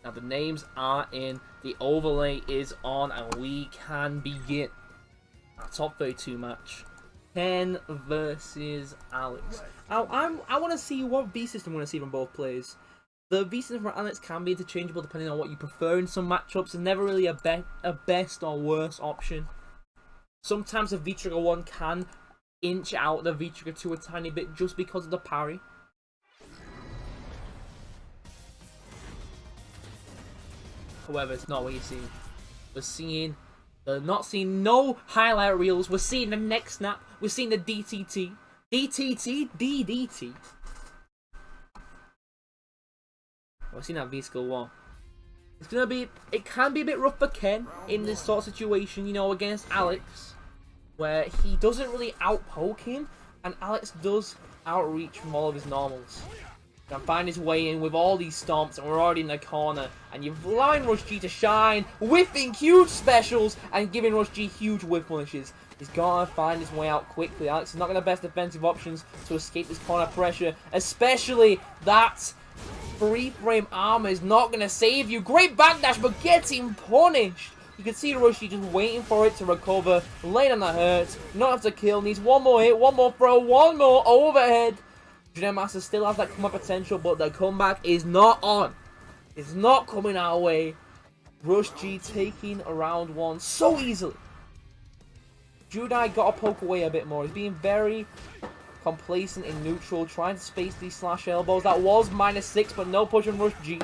Now the names are in, the overlay is on, and we can begin our top 32 match. Ken versus Alex. Now, I want to see what V system I want to see from both players. The V system from Alex can be interchangeable depending on what you prefer in some matchups. It's never really a best or worst option. Sometimes the V-Trigger 1 can inch out the V-Trigger 2 a tiny bit just because of the parry. However, it's not what you're seeing. We're not seeing no highlight reels. We're seeing the neck snap. We're seeing the DTT. DTT? DDT. We're seeing that V-Skill 1. It can be a bit rough for Ken in this sort of situation, you know, against Alex, where he doesn't really outpoke him, and Alex does outreach from all of his normals. And find his way in with all these stomps, and we're already in the corner, and you're allowing Rush G to shine, whiffing huge specials, and giving Rush G huge whiff punishes. He's got to find his way out quickly. Alex is not got the best defensive options to escape this corner pressure, especially that free-frame armor is not going to save you. Great backdash, but getting punished. You can see Rush G just waiting for it to recover, laying on the hurt, not have to kill, needs one more hit, one more throw, one more overhead. Meister still has that comeback potential, but the comeback is not on. It's not coming our way. Rush G taking round 1 so easily. Judai got to poke away a bit more. He's being very complacent in neutral, trying to space these slash elbows. That was -6, but no push on Rush G.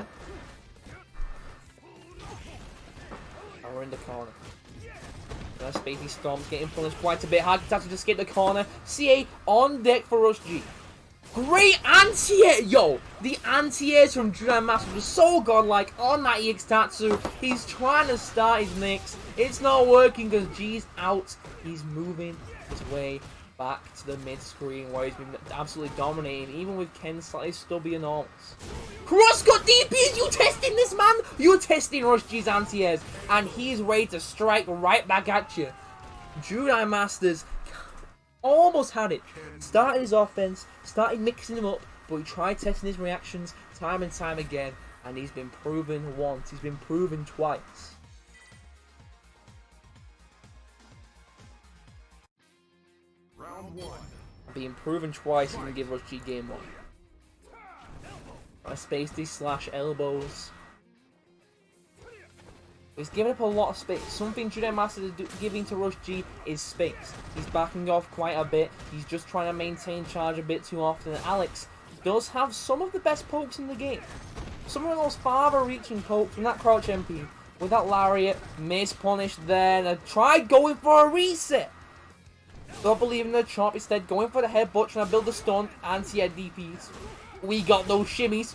And we're in the corner. Gonna space these stomps, getting punished quite a bit. Hard to escape the corner. CA on deck for Rush G. Great anti-air! Yo, the anti-airs from Judai Meister was so godlike on that EX Tatsu. He's trying to start his mix. It's not working because G's out. He's moving his way back to the mid-screen where he's been absolutely dominating, even with Ken slightly stubby and all. Cross-cut DPs! You testing this, man? You're testing Rush G's anti-airs, and he's ready to strike right back at you. Judai Masters almost had it. Started his offense, started mixing him up, but he tried testing his reactions time and time again, and he's been proven once, he's been proven twice. Round 1. Being proven twice, he's going to give Rush G game 1. I spaced these slash elbows. He's giving up a lot of space. Something Judai Meister is giving to Rush G is space. He's backing off quite a bit. He's just trying to maintain charge a bit too often. Alex does have some of the best pokes in the game. Some of the most farther-reaching pokes from that crouch MP. With that lariat, miss-punished there, and tried going for a reset. Not believing the chop, instead going for the headbutt, trying to build the stun, anti-air DPs. We got those shimmies.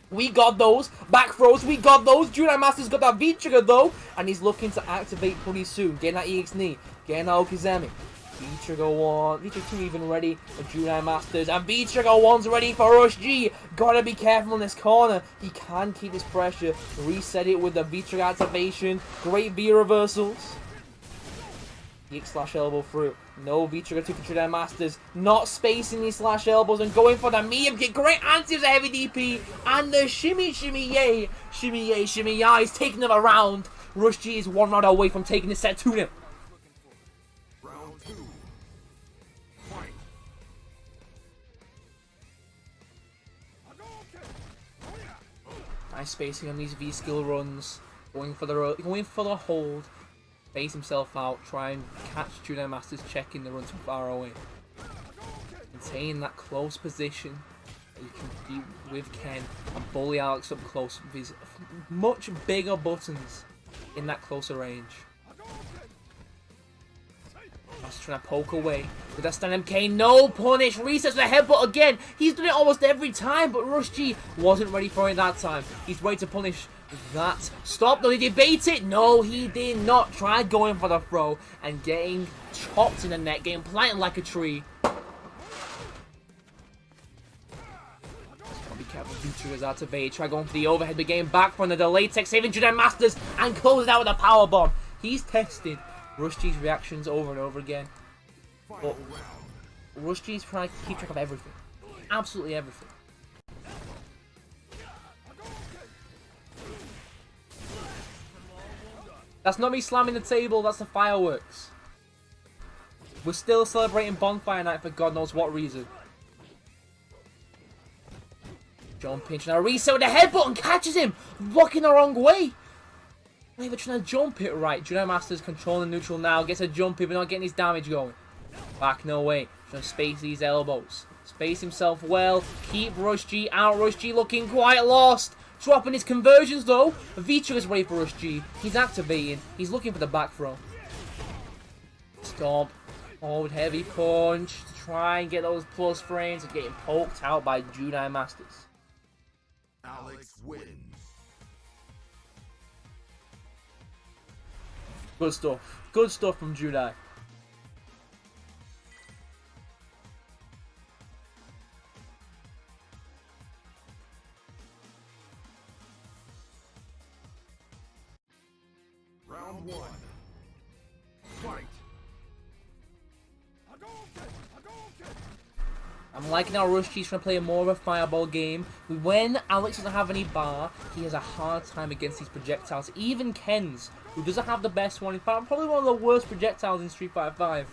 We got those. Back throws, we got those. Judai Meister's got that V-Trigger though. And he's looking to activate pretty soon. Getting that EX knee. Getting that Okizeme. V-Trigger 1. V-Trigger 2 even ready for Judai Masters. And V-Trigger 1's ready for Rush G. Gotta be careful in this corner. He can keep this pressure. Reset it with the V-Trigger activation. Great V reversals. EX slash elbow through. No V-Trigger 2 for Judai Masters. Not spacing these slash elbows and going for the medium kick. Great anti with a heavy DP. And the shimmy, shimmy, yay. Shimmy, yay, shimmy, yah. He's taking them around. Rush G is 1 round away from taking this set to him. Round 2. Fight. Nice spacing on these V-skill runs. Going for the hold. Base himself out, try and catch Judai Masters checking the run too far away. Maintain that close position that you can be with Ken and bully Alex up close with his much bigger buttons in that closer range. Just trying to poke away with that stand MK, no punish, resets the headbutt again. He's done it almost every time, but Rush G wasn't ready for it that time. He's ready to punish that. Stop, did he bait it? No, he did not. Tried going for the throw and getting chopped in the neck, getting planted like a tree. Be careful, V-Trigger's activated. Try going for the overhead, but getting back from the delay tech, saving Judai Masters and closes out with a power bomb. He's tested Rush G's reactions over and over again. But Rush G's trying to keep track of everything. Absolutely everything. That's not me slamming the table, that's the fireworks. We're still celebrating Bonfire Night for God knows what reason. John pinch now reset with the headbutt and catches him, blocking the wrong way. Not even trying to jump it right. Jedi Master's controlling neutral now, gets a jump in, but not getting his damage going. Back no way, trying to space these elbows. Space himself well, keep Rush G out. Rush G looking quite lost. Dropping his conversions though. Vitra is ready for Rush G. He's activating. He's looking for the back throw. Stomp. Hold heavy punch. To try and get those plus frames. And getting poked out by Jedi Masters. Alex wins. Good stuff. Good stuff from Jedi. Round 1. Fight. I'm liking how Rush G's trying to play more of a fireball game. When Alex doesn't have any bar, he has a hard time against these projectiles. Even Ken's, who doesn't have the best one. In fact, probably one of the worst projectiles in Street Fighter 5.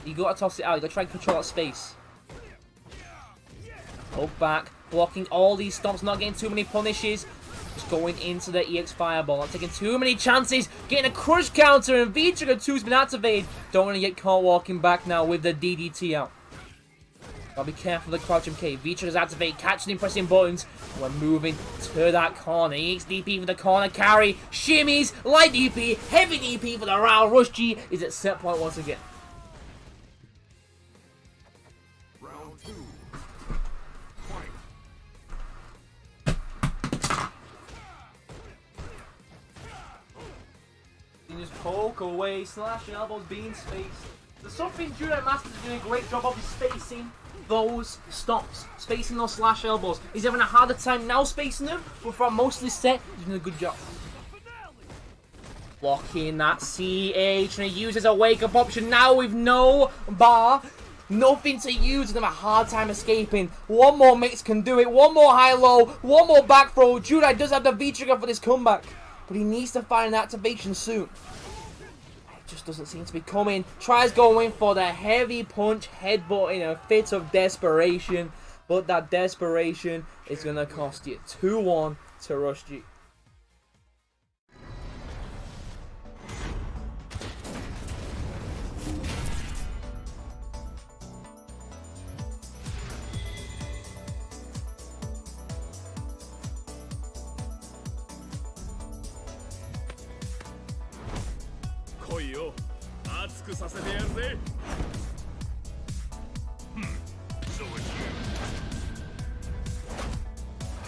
You gotta toss it out. You gotta try and control that space. Hold back, blocking all these stomps, not getting too many punishes. Just going into the EX Fireball, not taking too many chances, getting a crush counter, and V-Trigger 2's been activated. Don't want to get caught walking back now with the DDT out. Gotta be careful of the crouch MK. V-Trigger's activated, catching and pressing buttons. We're moving to that corner. EX DP for the corner carry, shimmies, light DP, heavy DP for the round. Rush G is at set point once again. Round 2. You just poke away, slash and elbows being spaced. There's something Jedi Master's doing a great job of is spacing those stops, spacing those slash elbows. He's having a harder time now spacing them, but for most of this set, he's doing a good job. Blocking that CH, and he uses a wake-up option now with no bar. Nothing to use, and have a hard time escaping. One more mix can do it, one more high-low, one more back throw. Jedi does have the V-trigger for this comeback, but he needs to find an activation soon. It just doesn't seem to be coming. Tries going for the heavy punch headbutt in a fit of desperation, but that desperation is going to cost you 2-1 to Rush G.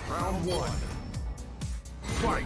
Round 1. Fight.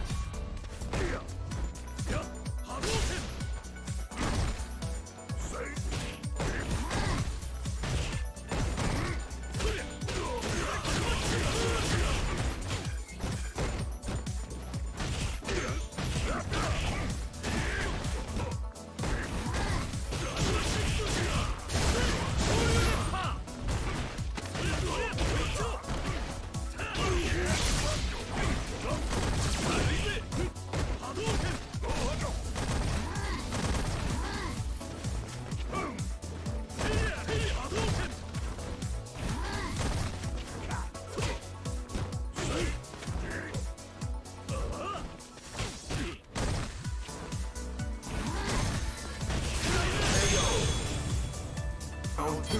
Round 2.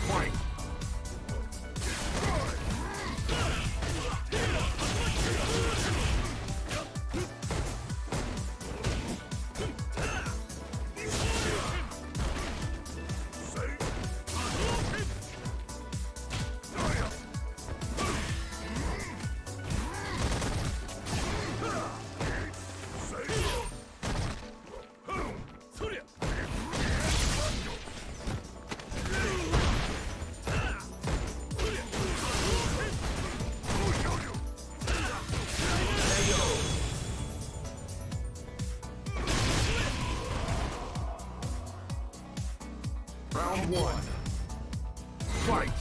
Fight. Round 1. Fight.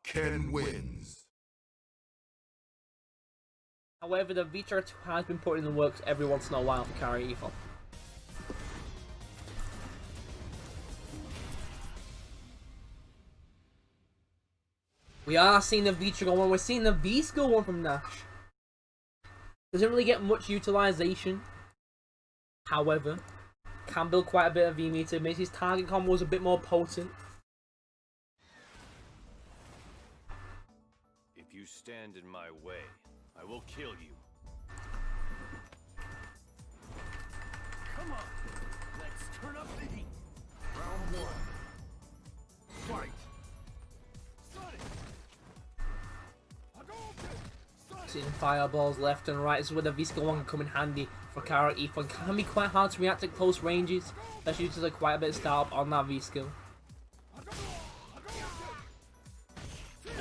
Ken wins. However, the V-Trigger has been put in the works every once in a while for carry Ephon. We are seeing the V-Trigger one, we're seeing the V-Skill one from Nash. Doesn't really get much utilization. However, can build quite a bit of V-meter, makes his target combos a bit more potent. If you stand in my way, I will kill you. Come on, let's turn up the heat. Round 1. Fight. Seeing fireballs left and right. This is where the V-Skill one can come in handy for Kara Ephon. Can be quite hard to react at close ranges, especially due to the quite a bit of start on that V-Skill.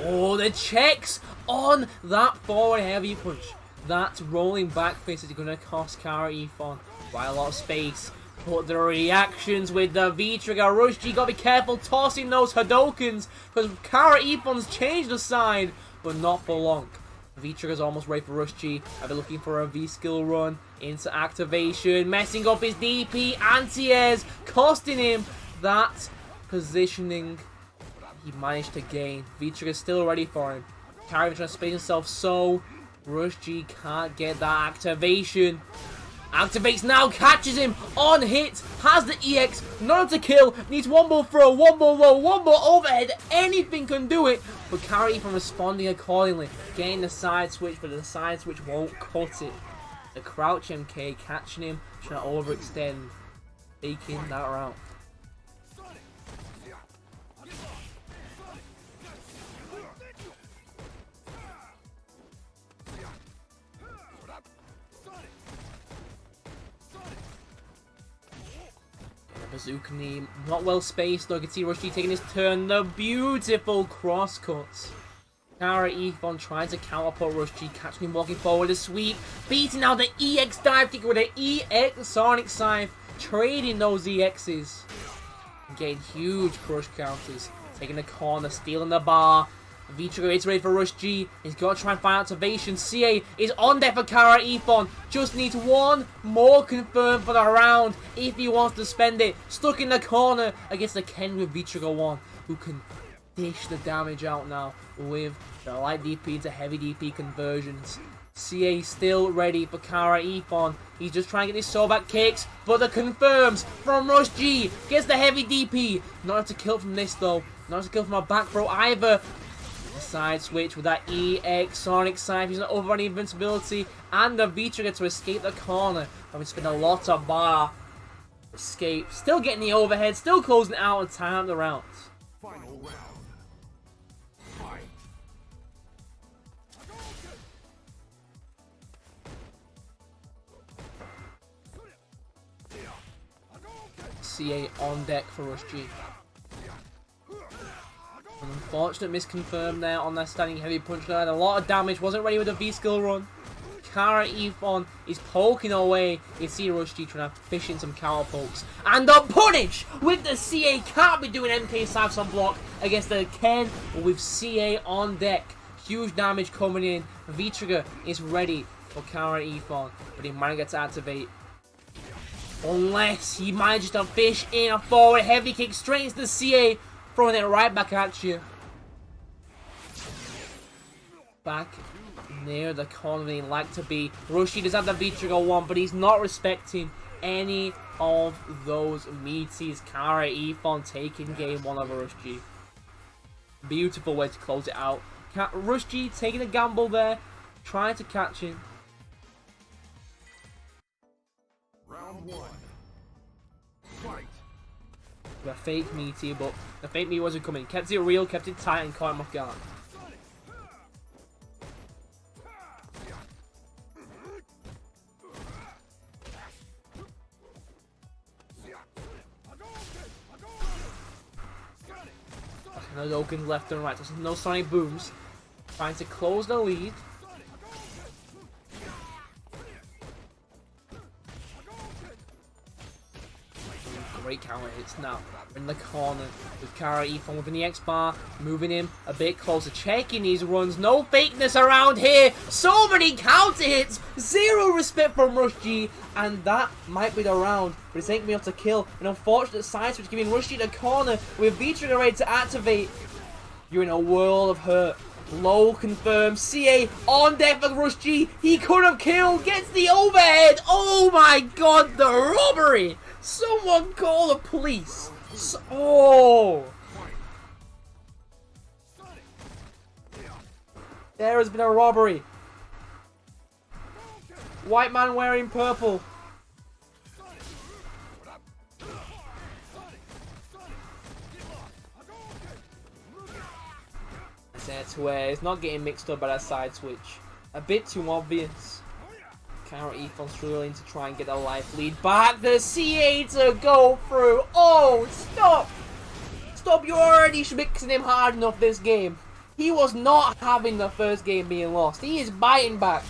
Oh, the checks on that forward heavy punch. That rolling back fist is going to cost Kara Ephon quite a lot of space. But the reactions with the V-Trigger, Rush G, gotta be careful tossing those Hadokens, because Kara Ephon's changed the side, but not for long. V-Trigger's almost ready for Rush G. I've been looking for a V-Skill run into activation, messing up his DP, anti-airs, costing him that positioning he managed to gain. V-Trigger's still ready for him. Kara trying to space himself so Rush G can't get that activation. Activates now, catches him on hit, has the EX, not to kill, needs one more throw, one more low, one more overhead, anything can do it, but Kara Ephon responding accordingly, getting the side switch, but the side switch won't cut it. The crouch MK catching him, trying to overextend, taking that round. Bazooka knee, not well spaced though. You can see Rush G taking his turn. The beautiful cross cuts. Kara Ephon trying to counterput Rush G, catching him walking forward. A sweep, beating out the EX dive kick with the EX Sonic Scythe, trading those EXs. Getting huge crush counters. Taking the corner, stealing the bar. V-Trigger is ready for Rush G. He's got to try and find activation. CA is on there for Kara Ephon. Just needs one more confirm for the round if he wants to spend it. Stuck in the corner against the Ken with V-Trigger 1, who can dish the damage out now with the light DP to heavy DP conversions. CA still ready for Kara Ephon. He's just trying to get his soulback kicks, but the confirms from Rush G. Gets the heavy DP. Not enough to kill from this though. Not enough to kill from a back throw either. Side switch with that EX Sonic Scythe, using overrun invincibility and the V-Trigger to escape the corner. Having spent a lot of bar. Escape, still getting the overhead, still closing it out and time the rounds. Final round. Fight. CA on deck for Rush G. An unfortunate misconfirm there on that standing heavy punch there. A lot of damage, wasn't ready with a V-Skill run. Kara Ephon is poking away. You see Rush G trying to fish in some counter pokes. And the punish with the CA. Can't be doing MK Scythes on block against the Ken with CA on deck. Huge damage coming in. V-Trigger is ready for Kara Ephon, but he might get to activate. Unless he manages to fish in a forward heavy kick straight into the CA. Throwing it right back at you. Back near the corner they like to be. Rush G does have the V-Trigger 1, but he's not respecting any of those meaties. Kara Ephon taking game 1 over Rush G. Beautiful way to close it out. Rush G taking a gamble there, trying to catch him. Round 1. Fight. The fake meaty, but the fake meaty wasn't coming. Kept it real, kept it tight, and caught him off guard. No tokens left and right. There's no sonic booms. Trying to close the lead. Great counter hits now. in the corner with Kara Ephon within the X bar, moving him a bit closer, checking his runs. No fakeness around here. So many counter hits, zero respect from Rush G, and that might be the round, but it's ain't enough to kill. An unfortunate side switch giving Rush G the corner with V-Trigger ready to activate. You're in a world of hurt. Low confirmed. CA on deck for Rush G. He could have killed. Gets the overhead. Oh my god, the robbery. Someone call the police. Oh. There has been a robbery. White man wearing purple. To where it's not getting mixed up by that side switch. A bit too obvious. Kara Ephon struggling to try and get a life lead back. The CA to go through. Oh, stop! Stop, you're already mixing him hard enough this game. He was not having the first game being lost. He is biting back.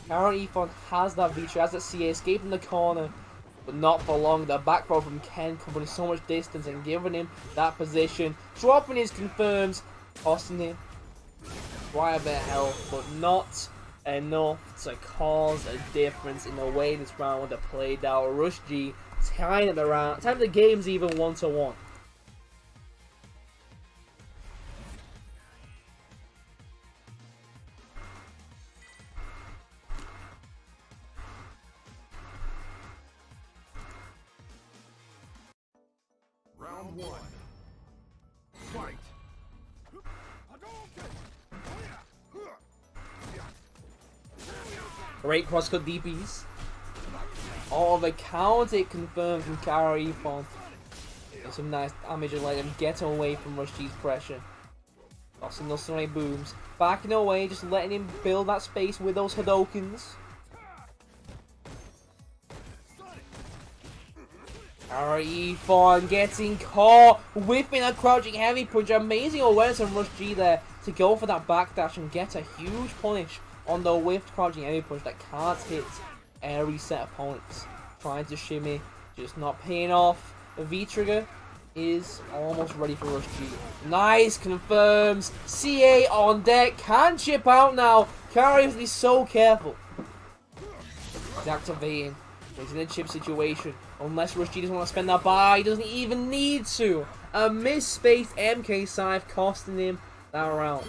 Kara Ephon has that V-Trigger, has that CA escaping the corner. But not for long. The back throw from Ken covering so much distance and giving him that position. Dropping his confirms. Costing him quite a bit of health, but not enough to cause a difference in the way this round would have played out. Rush G tying the round, tying the game's even 1-1. Round 1. Fight. Great crosscut DPs. All the counter confirmed from Kara Ephon. And some nice damage and let him get away from Rush G's pressure. Tossing those Sunray booms. Backing away, just letting him build that space with those Hadokens. Kara Ephon getting caught, whipping a crouching heavy punch. Amazing awareness from Rush G there to go for that backdash and get a huge punish on the whiffed crouching heavy punch that can't hit every set opponents. Trying to shimmy, just not paying off. The V-Trigger is almost ready for Rush G. Nice, confirms. CA on deck, can chip out now. Kara has to be so careful. He's activating. He's in a chip situation. Unless Rush G doesn't want to spend that buy, he doesn't even need to. A misspaced MK Scythe costing him that round.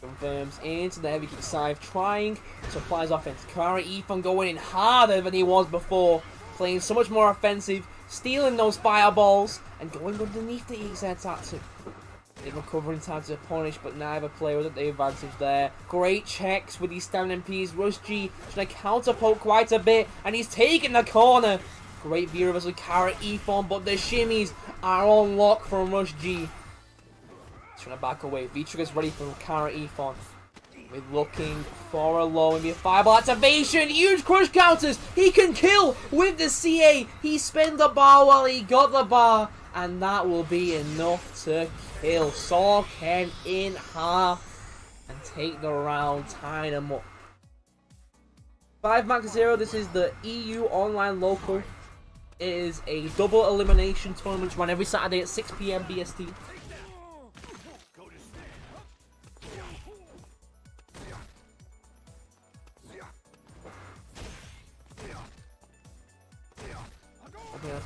Confirms into the heavy kick Scythe, trying to apply his offense. Kara Ephon going in harder than he was before, playing so much more offensive, stealing those fireballs, and going underneath the EXZ tattoo. They recovering time to punish, but neither player was at the advantage there. Great checks with these standing MPs. Rush G trying to counter poke quite a bit, and he's taking the corner. Great view of us with Kara Ephon, but the shimmies are on lock from Rush G. Trying to back away. V-Trigger's ready for Kara Ephon. We're looking for a low and be a fireball activation. Huge crush counters. He can kill with the CA. He spent the bar while he got the bar. And that will be enough to kill. Saw Ken in half and take the round, tying him up. 5-0. This is the EU Online Local. It is a double elimination tournament run every Saturday at 6 PM BST.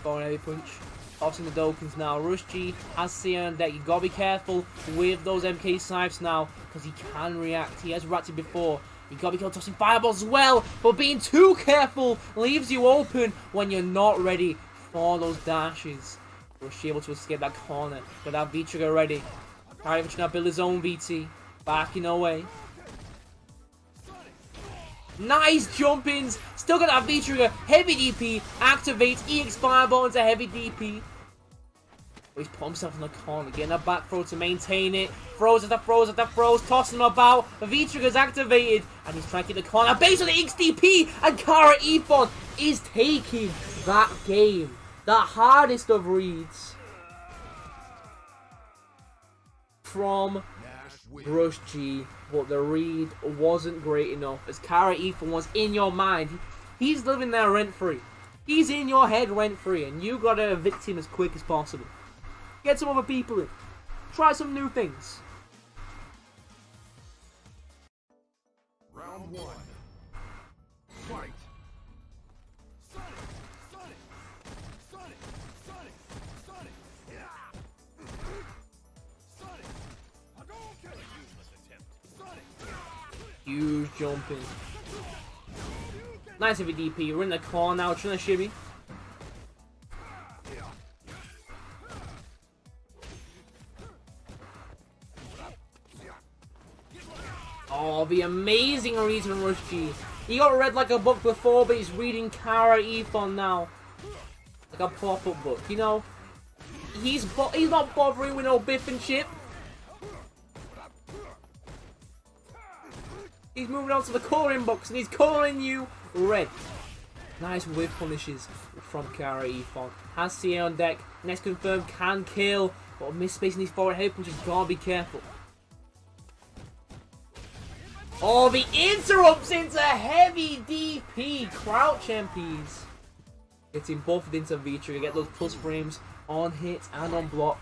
Throwing heavy punch. Tossing the Dokens now. Rush G has CA on deck. You gotta be careful with those MK Scythes now, because he can react. He has reacted before. You gotta be careful tossing fireballs as well, but being too careful leaves you open when you're not ready for those dashes. Rush G able to escape that corner. Got that V-Trigger ready. Kara trying to build his own VT. Backing away. Nice jump-ins. Still got that V-Trigger. Heavy DP. Activates EX Fireball into heavy DP. He's put himself in the corner. Getting a back throw to maintain it. Throws after throws after throws. Tossing him about. The V-Trigger's activated. And he's trying to get the corner. Based on the EX DP. And Kara Ephon is taking that game. The hardest of reads. From Rush G, but the read wasn't great enough as Kara Ephon was in your mind. He's living there rent-free. He's in your head rent-free, and you gotta evict him as quick as possible. Get some other people in. Try some new things. Round 1. Fight. Huge jumping. Nice of a DP. We're in the corner now, trying to shimmy. Oh, the amazing read from Rush G. He got read like a book before, but he's reading Kara Ephon now. Like a pop-up book, you know? He's not bothering with no biff and chip. He's moving on to the coloring box and he's coloring you red. Nice whip punishes from Kara Ephon. Has CA on deck. Next confirmed can kill. But misspacing these forward head punches, gotta be careful. Oh, the interrupts into heavy DP. Crouch MPs. Getting buffed into V-trigger. Get those plus frames on hit and on block.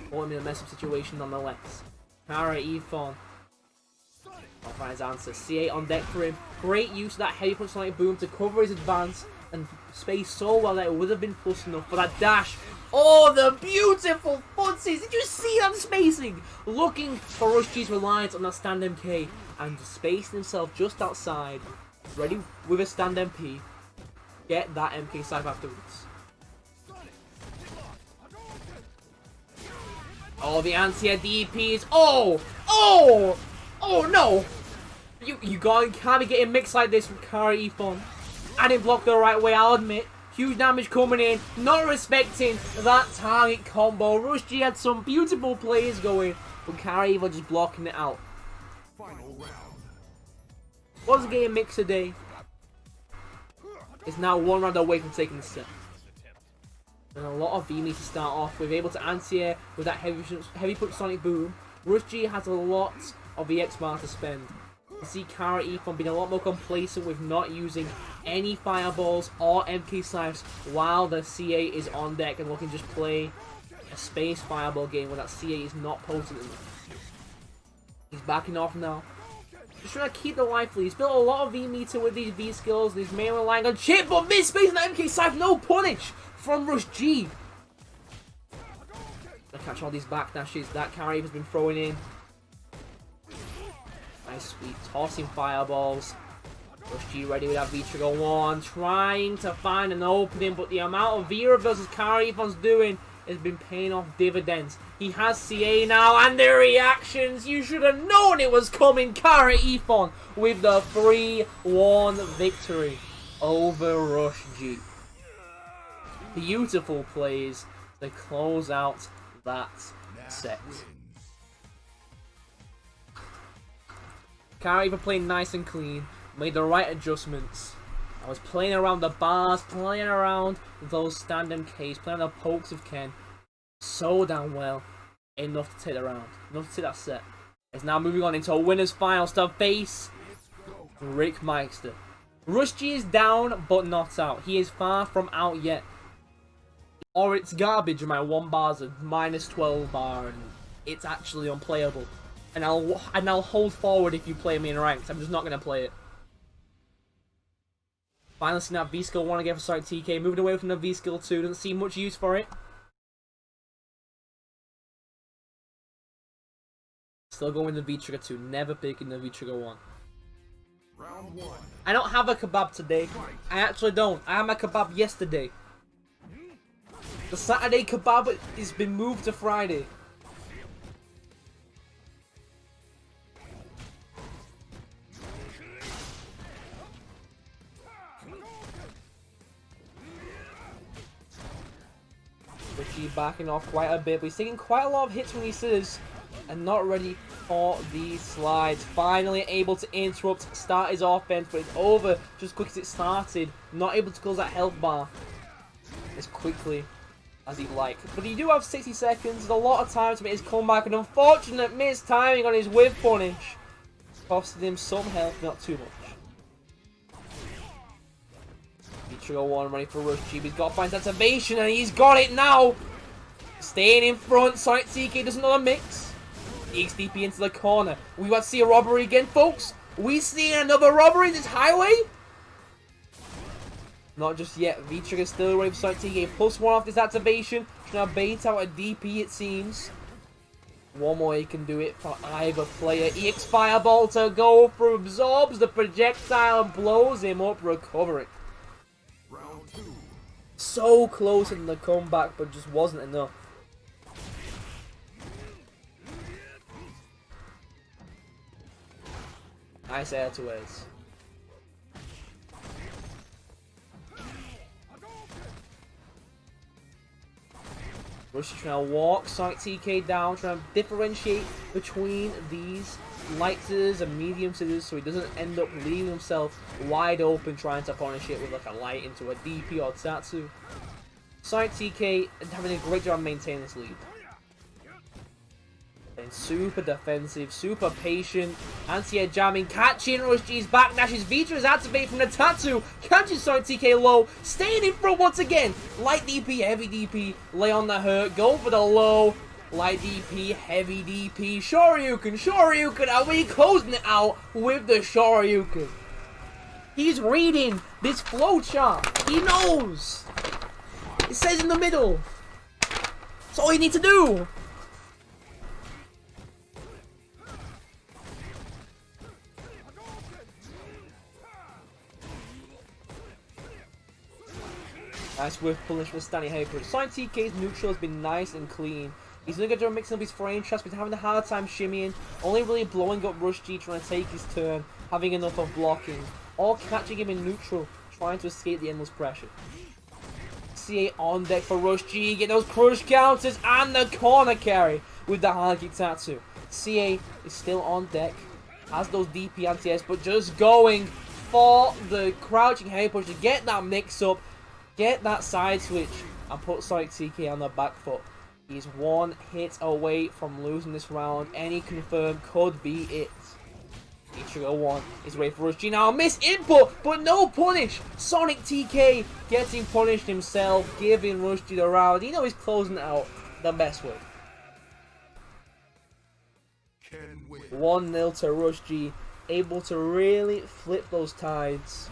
Put him in a mess up situation nonetheless. Kara Ephon. I'll find his answer. C8 on deck for him. Great use of that heavy punch sonic boom to cover his advance and space so well that it would have been plus enough for that dash. Oh, the beautiful footsies! Did you see that spacing? Looking for Rush G's reliance on that stand MK and spacing himself just outside. Ready with a stand MP. Get that MK save afterwards. Oh, the anti-air DPs. Oh! Oh! Oh no! You can't be getting mixed like this with Kara Ephon. I didn't block the right way, I'll admit. Huge damage coming in, not respecting that target combo. Rush G had some beautiful plays going, but Kara Ephon just blocking it out. Final round. Was getting mixed today. It's now one round away from taking the set. And a lot of V to start off with, able to anti-air with that heavy punch sonic boom. Rush G has a lot of the X-bar to spend. You see Kara Ephon being a lot more complacent with not using any fireballs or MK Slimes while the C8 is on deck and looking just play a space fireball game when that C8 is not potent enough. He's backing off now. Just trying to keep the life lead. He's built a lot of V-meter with these V skills and he's mainly relying on chip, but mid-space and that MK Slime, no punish from Rush G. Gonna catch all these backdashes that Kara Ephon's been throwing in. Nice sweep, tossing fireballs. Rush G ready with that V-trigger one, trying to find an opening, but the amount of V reversals Kara Ephon's doing has been paying off dividends. He has CA now, and the reactions, you should have known it was coming. Kara Ephon with the 3-1 victory over Rush G. Beautiful plays to close out that set. Kara Ephon playing nice and clean, made the right adjustments. I was playing around the bars, playing around those stand MKs, playing the pokes of Ken. So damn well. Enough to take the round. Enough to take that set. It's now moving on into a winner's finals to face Meister. Rush G is down, but not out. He is far from out yet. Or it's garbage in my 1 bars of -12 bar and it's actually unplayable. And I'll hold forward if you play me in ranked. I'm just not going to play it. Finally seeing that V-Skill 1 again for Sonic TK. Moving away from the V-Skill 2. Doesn't see much use for it. Still going with the V-Trigger 2. Never picking the V-Trigger 1. Round 1. I don't have a kebab today. I actually don't. I had my kebab yesterday. The Saturday kebab has been moved to Friday. Richie backing off quite a bit, but he's taking quite a lot of hits when he says, and not ready for the slides. Finally able to interrupt, start his offense, but it's over just as quick as it started. Not able to close that health bar as quickly as he'd like. But you do have 60 seconds. There's a lot of time to make his comeback. An unfortunate missed timing on his whip punish. Costing him some health, not too much. Trigger 1 ready for Rush G. He's got to find activation and he's got it now. Staying in front. Sonic TK does another mix. XDP into the corner. We about to see a robbery again, folks. We see another robbery in this highway. Not just yet. V-Trigger still ready for Sonic TK. +1 off this activation. Trying to bait out a DP, it seems. One more, he can do it for either player. EX Fireball to go through. Absorbs the projectile and blows him up, recovering. Round 2. So close in the comeback, but just wasn't enough. Nice air to airs. Rush trying to walk Sonic TK down, trying to differentiate between these light scissors and medium scissors so he doesn't end up leaving himself wide open trying to punish it with like a light into a DP or Tatsu. Sonic TK having a great job maintaining this lead. And super defensive, super patient, anti-air jamming, catching Rush G's backdashes, Vitra is activated from the Tatsu, catches Sonic TK low, staying in front once again, light DP, heavy DP, lay on the hurt, go for the low, light DP, heavy DP, Shoryuken, and we closing it out with the Shoryuken. He's reading this flowchart, he knows, it says in the middle, that's all you need to do. Nice whiff punish from Stanley Hyper. Sonic TK's neutral has been nice and clean. He's doing a good job mixing up his frame traps, but having a hard time shimmying, only really blowing up Rush G trying to take his turn, having enough of blocking, or catching him in neutral, trying to escape the endless pressure. CA on deck for Rush G, get those crush counters and the corner carry with the hard kick Tatsu. CA is still on deck, has those DP anti-S, but just going for the crouching heavy push to get that mix up. Get that side switch and put Sonic TK on the back foot. He's one hit away from losing this round. Any confirm could be it. Trigger 1 is ready for Rush G now. Missed input, but no punish. Sonic TK getting punished himself, giving Rush G the round. You know he's closing it out the best way. 1-0 to Rush G. Able to really flip those tides.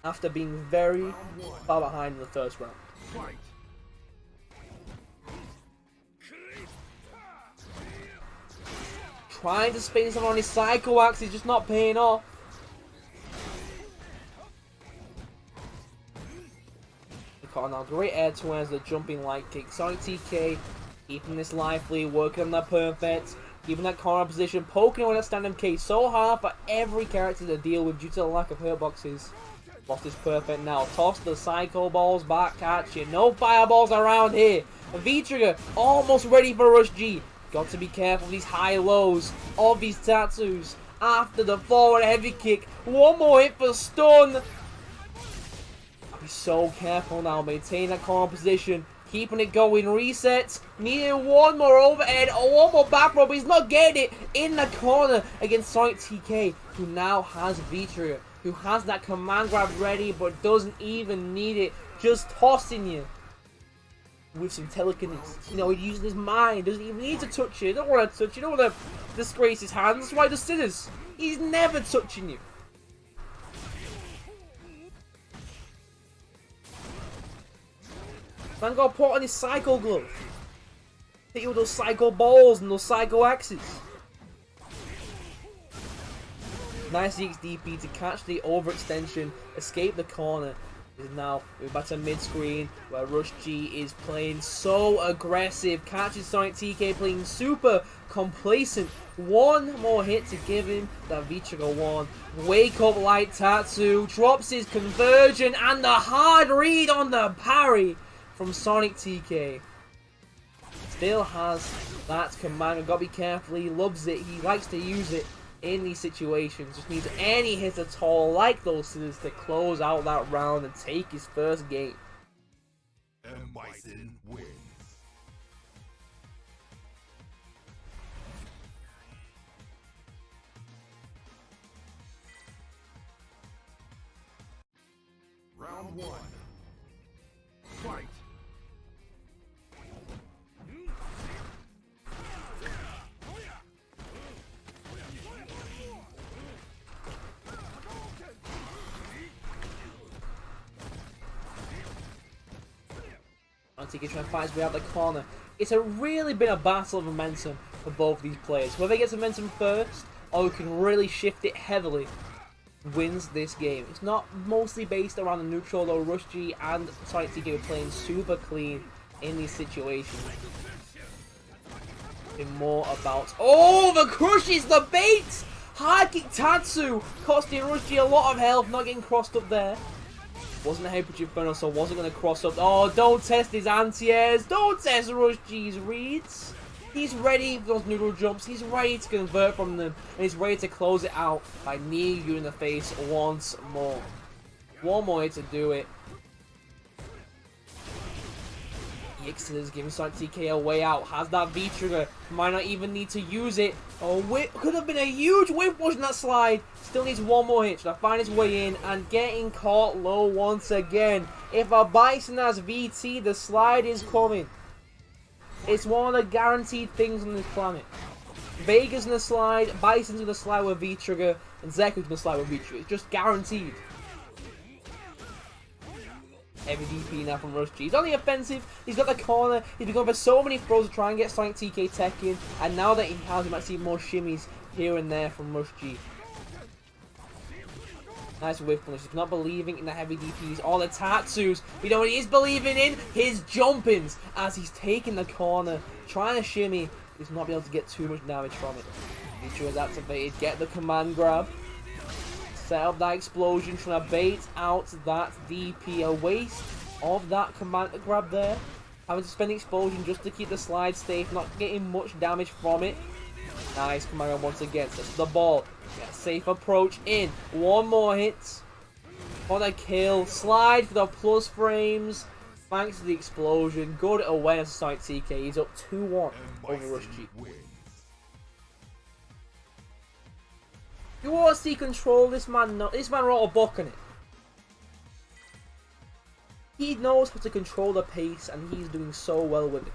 After being very far behind in the first round. Trying to spin someone on his cycle axe, he's just not paying off. Now great air to as the jumping light kick. Sonic TK keeping this lively, working on that perfect, keeping that corner position, poking on that stand-up K. So hard for every character to deal with due to the lack of hurt boxes. Lost is perfect now. Toss the psycho balls back, catching. No fireballs around here. V-Trigger almost ready for Rush G. Got to be careful of these high lows of these Tatsus. After the forward heavy kick. One more hit for stun. Be so careful now. Maintain that corner position. Keeping it going. Resets. Needing one more overhead. Or one more back row. But he's not getting it in the corner against Sonic TK. Who now has V-Trigger. Who has that command grab ready but doesn't even need it, just tossing you with some telekinesis. You know, he's using his mind, doesn't even need to touch you, don't want to touch you, don't want to disgrace his hands, that's why he does scissors. He's never touching you. Man got put on his psycho glove. Hit you with those psycho balls and those psycho axes. Nice XDP to catch the overextension, escape the corner. Is now we're back to mid-screen where Rush G is playing so aggressive, catches Sonic TK playing super complacent. One more hit to give him that V-Trigger 1. Wake up light Tatsu, drops his conversion and the hard read on the parry from Sonic TK. Still has that command, gotta be careful, he loves it, he likes to use it. in these situations. Just needs any hit at all, like those scissors, to close out that round and take his first game. And Bison wins. Round 1. Fight! TK trying to fight his way out the corner. It's really been a battle of momentum for both these players. Whoever gets momentum first, or who can really shift it heavily, wins this game. It's not mostly based around the neutral, though Rush G and Sonic TK are playing super clean in these situations. It's more about... Oh, the crushes, the bait! Hard kick Tatsu, costing Rush G a lot of health, not getting crossed up there. Wasn't a Hyper Inferno, so wasn't going to cross up. Oh, don't test his anti-airs. Don't test Rush G's reads. He's ready for those noodle jumps. He's ready to convert from them. And he's ready to close it out by kneeing you in the face once more. One more hit to do it. Yixon is giving Sonic TK a way out. Has that V-trigger. Might not even need to use it. Oh, whip. Could have been a huge whip pushing that slide. Still needs one more hit. Should I find his way in and getting caught low once again. If a Bison has VT, the slide is coming. It's one of the guaranteed things on this planet. Vega's in the slide, Bison's in the slide with V-trigger, and Zeku's in the slide with V-trigger. It's just guaranteed. Heavy DP now from Rush G. He's on the offensive, he's got the corner, he's been going for so many throws to try and get Sonic TK tech in, and now that he has, you might see more shimmies here and there from Rush G. Nice whiff punish. He's not believing in the heavy DPs or the Tatsus. You know what he is believing in? His jumpins as he's taking the corner, trying to shimmy. He's not be able to get too much damage from it. Feature is activated. Get the command grab. Set up that explosion, trying to bait out that DP. A waste of that command grab there. Having to spend the explosion just to keep the slide safe, not getting much damage from it. Nice command grab once again. Sets the ball. Get a safe approach in. One more hit. On a kill. Slide for the plus frames. Thanks to the explosion. Good awareness of Sonic TK. He's up 2-1 over Rush G. You want to see control? This man wrote a book on it. He knows how to control the pace, and he's doing so well with it.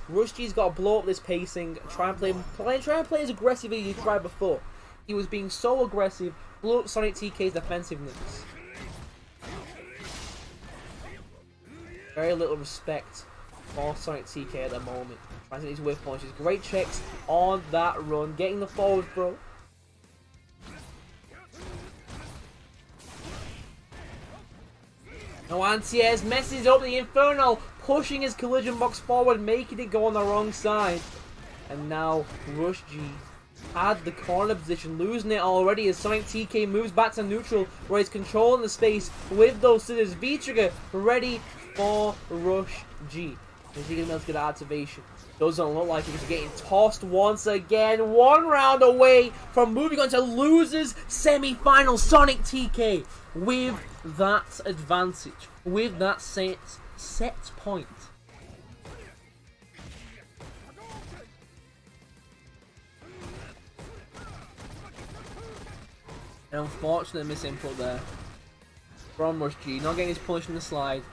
Rush G's got to blow up this pacing, try and play as aggressive as he tried before. He was being so aggressive, blew up Sonic TK's defensiveness. Very little respect for Sonic TK at the moment. Trying to hit his whiff punches. Great checks on that run, getting the forward throw. No anti-airs, messes up the Inferno, pushing his collision box forward, making it go on the wrong side. And now Rush G had the corner position, losing it already as Sonic TK moves back to neutral, where he's controlling the space with those scissors. V-trigger ready for Rush G. Is he going to be able to get activation? Doesn't look like he's getting tossed once again. One round away from moving on to losers semi-final. Sonic TK with that advantage, with that set point. An unfortunate misinput there from Rush G. Not getting his punish in the slide.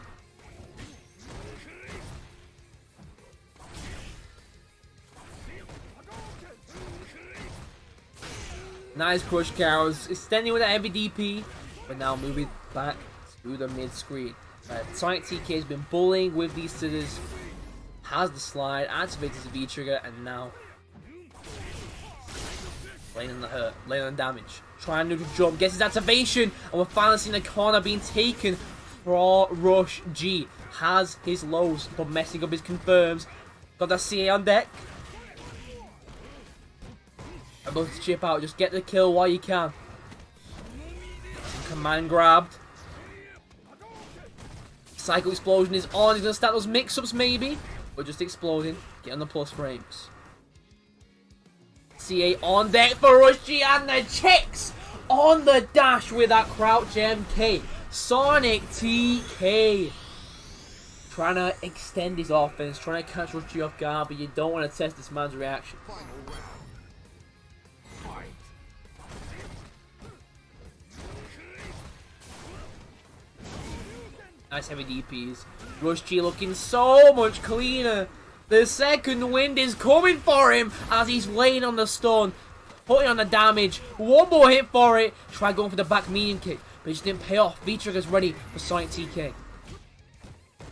Nice crush cows, extending with a heavy DP, but now moving back to the mid screen. Sonic TK has been bullying with these scissors, has the slide, activates his V trigger, and now laying on the hurt, laying on damage, trying to jump, gets his activation, and we're finally seeing the corner being taken for Rush G. Has his lows, but messing up his confirms. Got that CA on deck. About to chip out, just get the kill while you can. Command grabbed. Cycle explosion is on. He's gonna start those mix-ups maybe, but just exploding. Get on the plus frames. CA on deck for Rush G, and the chicks on the dash with that crouch MK. Sonic TK trying to extend his offense, trying to catch Rush G off guard, but you don't want to test this man's reaction. Final round. Fight. Nice heavy DPs. Rush G looking so much cleaner. The second wind is coming for him as he's laying on the stone, putting on the damage. One more hit for it. Try going for the back medium kick, but it just didn't pay off. V-Trigger's ready for Sonic TK.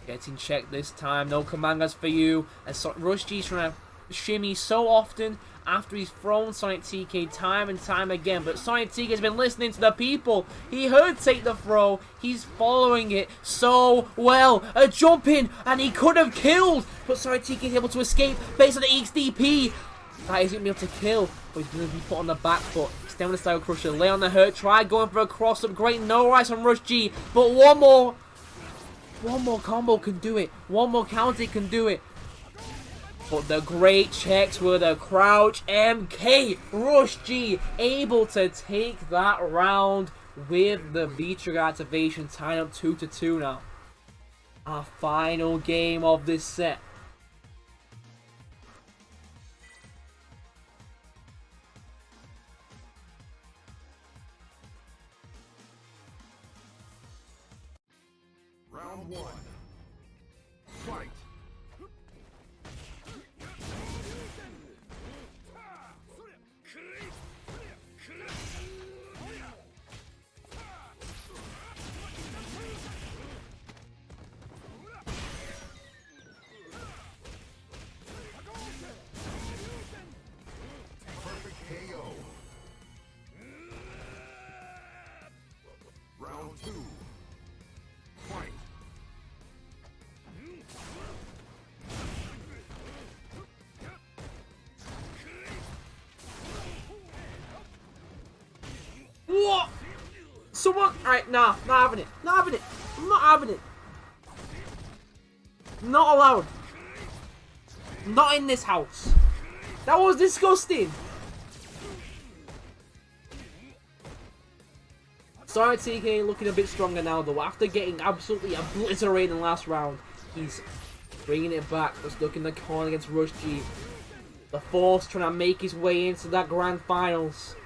Getting checked this time. No command guards for you. And Rush G's trying to shimmy so often after he's thrown Sonic TK time and time again. But Sonic TK has been listening to the people. He heard take the throw. He's following it so well. A jump in and he could have killed. But Sonic TK is able to escape based on the XDP. That isn't going to be able to kill. But he's going to be put on the back foot. Stem with the Style Crusher. Lay on the hurt. Try going for a cross up. Great no rise from Rush G. But one more combo can do it. One more counter can do it. But the great checks were the crouch MK. Rush G able to take that round with the V-Trigger activation, tying up 2-2 now. Our final game of this set. Round one. Fight. Perfect KO. Round two. Fight. What? Someone... Alright, nah, not having it. Not having it. I'm not having it. Not allowed. Not in this house. That was disgusting. Sonic TK looking a bit stronger now though. After getting absolutely obliterated in the last round, he's bringing it back. But stuck in the corner against Rush G. The Force trying to make his way into that grand finals.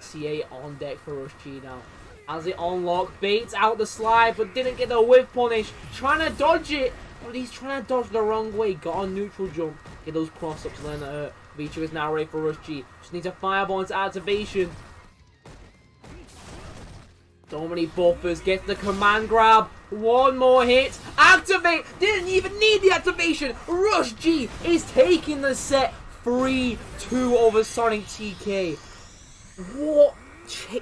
CA on deck for Rush G now. As it unlocked, baits out the slide, but didn't get the whiff punish. Trying to dodge it, but he's trying to dodge the wrong way. Got a neutral jump. Get those cross-ups and then the hurt. V-Trigger is now ready for Rush G. Just needs a fireball into activation. So many buffers. Gets the command grab. One more hit. Activate. Didn't even need the activation. Rush G is taking the set 3-2 over Sonic TK. What?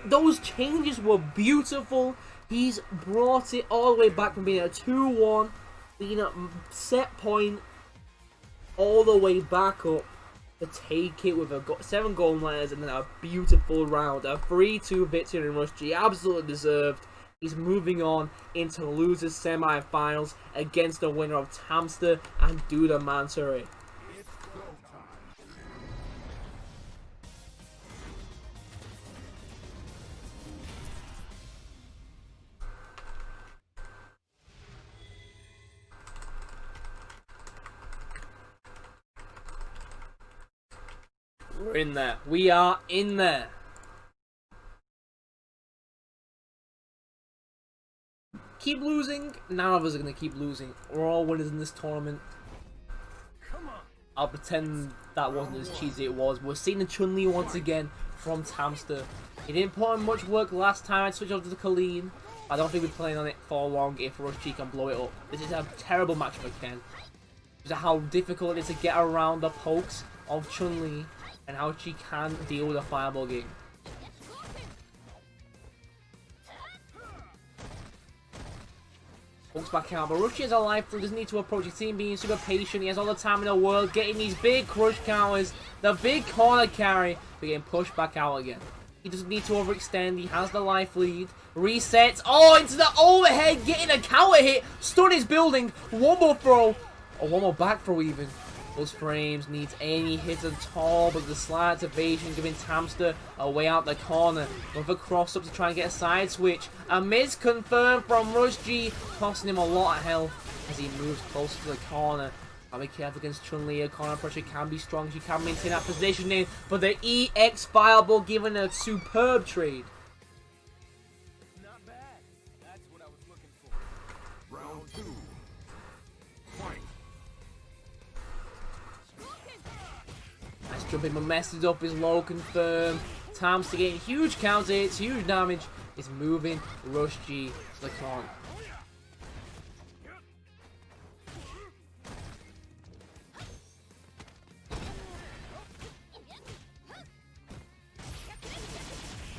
Those changes were beautiful. He's brought it all the way back from being a 2-1, being a set point, all the way back up to take it with a 7 gold letters and then a beautiful round. A 3-2 victory in Rush G. Absolutely deserved. He's moving on into the losers semi-finals against the winner of Tamster and Duda Mansory. We're in there. We are in there. Keep losing. None of us are going to keep losing. We're all winners in this tournament. I'll pretend that wasn't as cheesy as it was. We're seeing the Chun-Li once again from Tamster. He didn't put in much work last time. I switched over to the Colleen. I don't think we're playing on it for long if Rush G can blow it up. This is a terrible match for Ken. Just how difficult it is to get around the pokes of Chun-Li and how she can deal with a fireball game. Pokes back out, but Rush G has a life, so doesn't need to approach his team, being super patient. He has all the time in the world, getting these big crush counters, the big corner carry, but getting pushed back out again. He doesn't need to overextend, he has the life lead, resets, oh, into the overhead, getting a counter hit, stun his building, one more throw, or one more back throw even. Those frames needs any hit at all, but the slight evasion giving Tamster a way out the corner. With a cross up to try and get a side switch. A miss confirmed from Rush G, costing him a lot of health as he moves closer to the corner. Be careful against Chun-Li. Corner pressure can be strong. She can maintain that positioning, but the EX Fireball giving a superb trade. Not bad. That's what I was looking for. Round 2. Fight. Nice jumping, but messes up his low confirm. Tamster getting huge counter hits, huge damage. Is moving Rush G to the corner.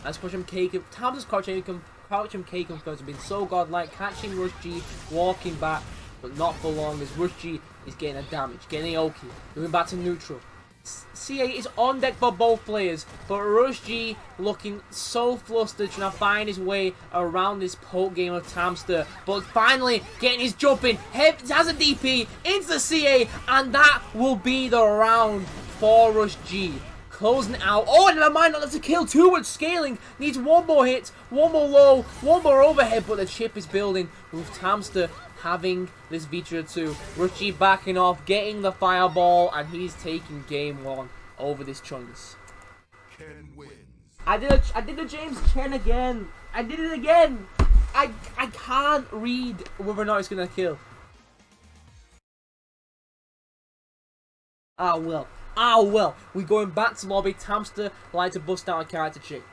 As Crouch MK, Tamster's Crouch MK confirms have been so godlike, catching Rush G, walking back, but not for long as Rush G is getting a damage, getting Aoki, moving back to neutral. CA is on deck for both players, but Rush G looking so flustered, trying to find his way around this poke game of Tamster, but finally getting his jump in, has a DP into the CA, and that will be the round for Rush G. Closing it out. Oh, never mind, not enough to kill. Too much scaling. Needs one more hit, one more low, one more overhead, but the chip is building with Tamster having this Vitra 2. Rush G backing off, getting the fireball, and he's taking game 1 over this Chungus. Ken wins. I did a James Chen again. I did it again. I can't read whether or not it's gonna kill. Ah well. Ah well. We're going back to lobby. Tamster like to bust out a character change.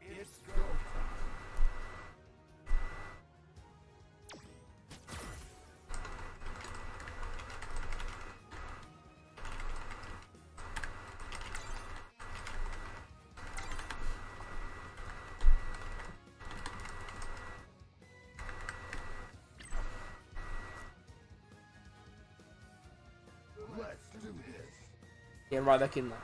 It's go time. Let's do this. Getting right back in there.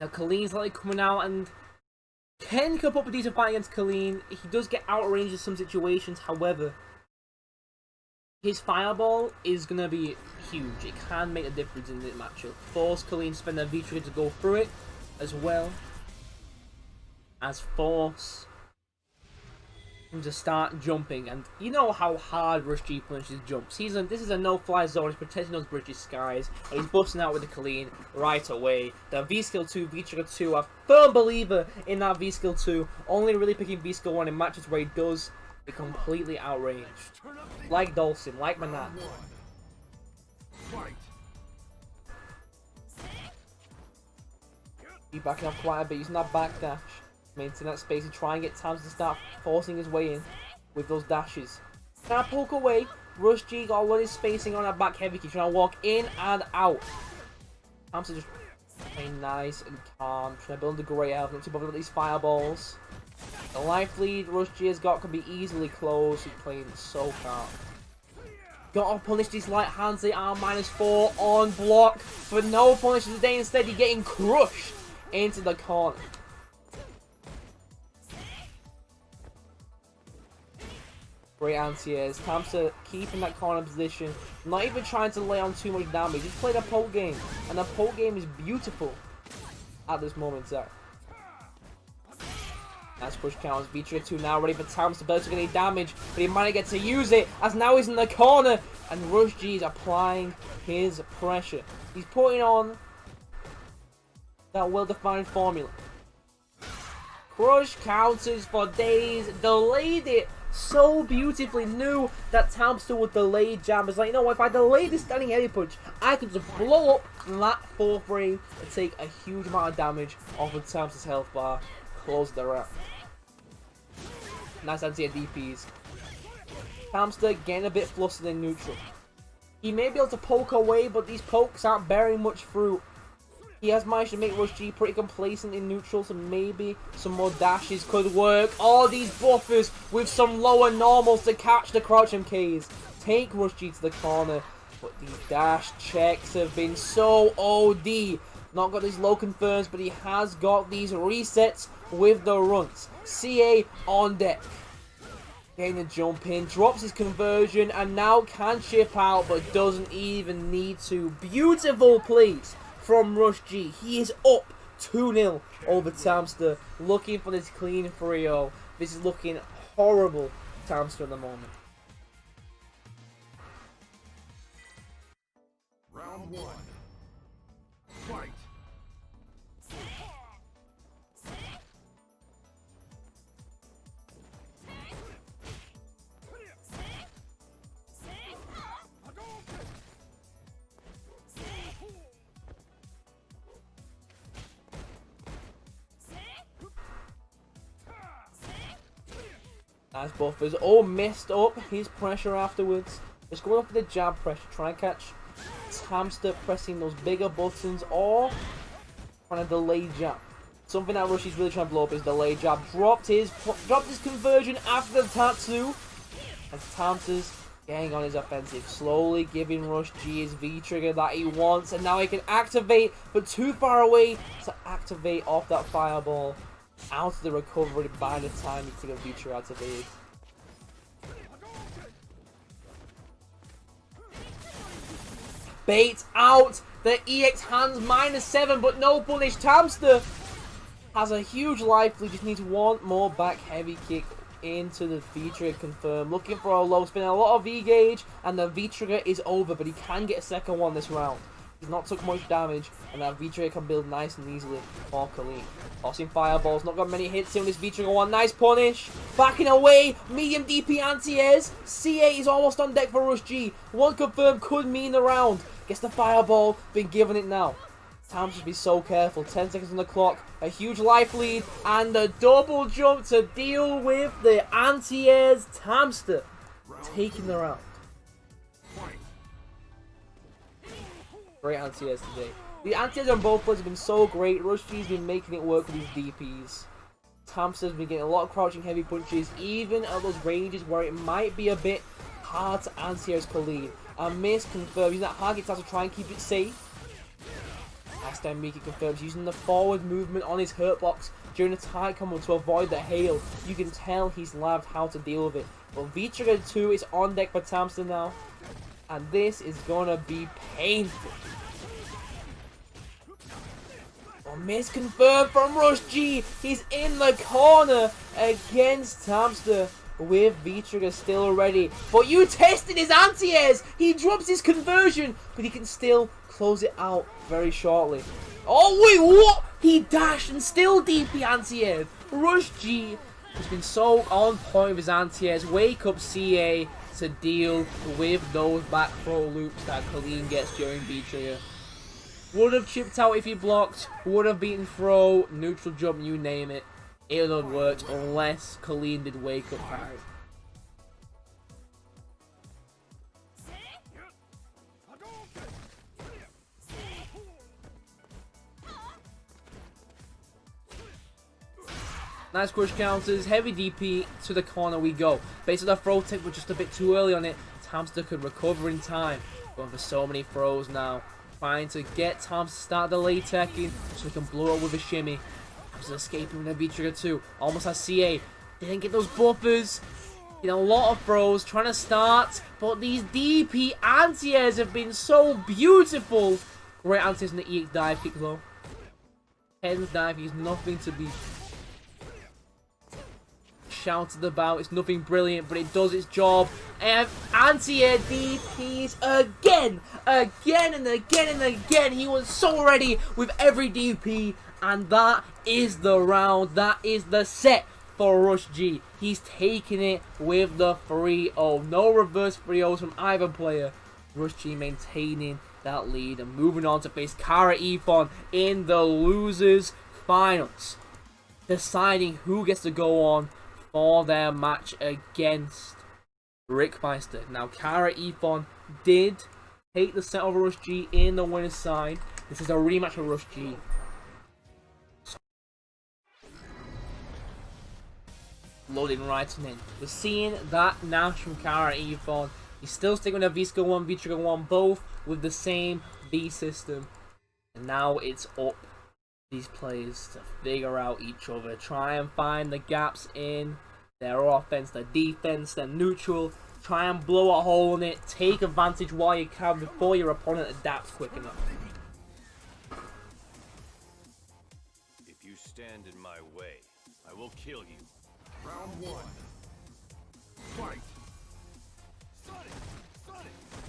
Now Kaleem's like coming out, and Ken can put up a decent fight against Kaleem. He does get outranged in some situations, however, his fireball is going to be huge. It can make a difference in the matchup. Force Kaleem to spend their V-trigger to go through it, as well as force him to start jumping. And you know how hard Rush G punches jumps. This is a no-fly zone. He's protecting those British skies. And he's busting out with the Kaleem right away. The V-Skill 2, V-Trigger 2, a firm believer in that V-Skill 2. Only really picking V-Skill 1 in matches where he does be completely outranged. Like Dawson, like Manat. Fight. He's backing off quite a bit, using that backdash. Maintain that space and try and get Tamster to start forcing his way in with those dashes. Now poke away. Rush G got a lot of spacing on that back heavy kick, trying to walk in and out. Tamster just playing nice and calm, trying to build a great health, not too bothered with these fireballs. The life lead Rush G has got can be easily closed. He's playing so calm. Gotta punish these light hands. They are -4 on block, but no punish today. Instead, you're getting crushed into the corner. Great anti-airs. Tamster keeping that corner position, not even trying to lay on too much damage. Just play the poke game, and the poke game is beautiful at this moment there. Nice push counters. V-Trigger 2 now ready for Tamster. Better to get any damage, but he might get to use it as now he's in the corner, and Rush G is applying his pressure. He's putting on that well-defined formula. Crush counters for days, delayed it so beautifully, knew that Tamster would delay jam. It's like, you know what, if I delay this standing heavy punch, I can just blow up that 4th frame and take a huge amount of damage off of Tamster's health bar. Close the round. Nice anti-air DPs. Tamster getting a bit flustered in neutral. He may be able to poke away, but these pokes aren't bearing much fruit. He has managed to make Rush G pretty complacent in neutral, so maybe some more dashes could work. All these buffers with some lower normals to catch the crouch MKs. Take Rush G to the corner, but these dash checks have been so OD. Not got these low confirms, but he has got these resets with the runs. CA on deck. Getting the jump in, drops his conversion, and now can chip out, but doesn't even need to. Beautiful plays from Rush G. He is up 2-0 over Tamster, looking for this clean 3-0. This is looking horrible, Tamster, at the moment. Round 1. Fight. Nice buffers. Oh, messed up his pressure afterwards. Just going off with the jab pressure. Try and catch Tamster pressing those bigger buttons or trying to delay jab. Something that Rush is really trying to blow up is delay jab. Dropped his conversion after the Tatsu. And Tamster's getting on his offensive. Slowly giving Rush G his V-trigger that he wants. And now he can activate, but too far away to activate off that fireball. Out of the recovery by the time he could have V-trigger activated. Bait out the EX hands -7, but no punish. Tamster has a huge life lead, just needs one more back heavy kick into the V-trigger confirm. Looking for a low spin, a lot of V-gauge, and the V-trigger is over, but he can get a second one this round. He's not took much damage, and that V-trigger can build nice and easily for Colleen. Tossing fireballs, not got many hits in this V-trigger one. Nice punish. Backing away, medium DP anti-airs. CA is almost on deck for Rush G. One confirm could mean the round. Gets the fireball, been given it now. Tam should be so careful. 10 seconds on the clock, a huge life lead, and the double jump to deal with the anti-airs. Tamster taking the round. Great anti-airs today. The anti-airs on both players have been so great. Rush G's been making it work with these DPs. Tamster's been getting a lot of crouching heavy punches, even at those ranges where it might be a bit hard to anti-airs Colleen. And Miss confirms using that hard guitar to try and keep it safe. Last time Miki confirms using the forward movement on his hurt box during a tight combo to avoid the hail. You can tell he's learned how to deal with it. But V-Trigger 2 is on deck for Tamster now. And this is gonna be painful. Oh, miss confirmed from Rush G. He's in the corner against Tamster with V-Trigger still ready. But you tested his anti-airs. He drops his conversion, but he can still close it out very shortly. Oh, wait, what? He dashed and still DP anti-airs. Rush G has been so on point with his anti-airs. Wake up CA to deal with those back throw loops that Colleen gets during V-Trigger. Would have chipped out if he blocked, would have beaten throw, neutral jump, you name it. It would have worked unless Colleen did wake up hard. Nice crush counters, heavy DP, to the corner we go. Based on the throw tip, but just a bit too early on it. Tamster could recover in time. Going for so many throws now. Trying to get Tamster to start the late teching so he can blow up with a shimmy. Tamster's escaping with a V-Trigger 2. Almost has CA. Didn't get those buffers. Get a lot of throws, trying to start. But these DP anti-airs have been so beautiful. Great anti-airs in the EX dive kick though. 10's dive is nothing to be shouted about. It's nothing brilliant, but it does its job. And anti-air DPs again and again. He was so ready with every DP, and that is the round. That is the set for Rush G. He's taking it with the 3-0. No reverse 3-0s from either player. Rush G maintaining that lead and moving on to face Kara Ephon in the losers finals, deciding who gets to go on for their match against Meister. Now, Kara Ephon did take the set over Rush G in the winner's side, This is a rematch of Rush G. Loading right in. We're seeing that Nash from Kara Ephon. He's still sticking with a V-Skill 1, V-Trigger 1, both with the same B system. And now it's up these players to figure out each other, try and find the gaps in their offense, their defense, their neutral, try and blow a hole in it, take advantage while you can before your opponent adapts quick enough. If you stand in my way, I will kill you. Round 1. Fight.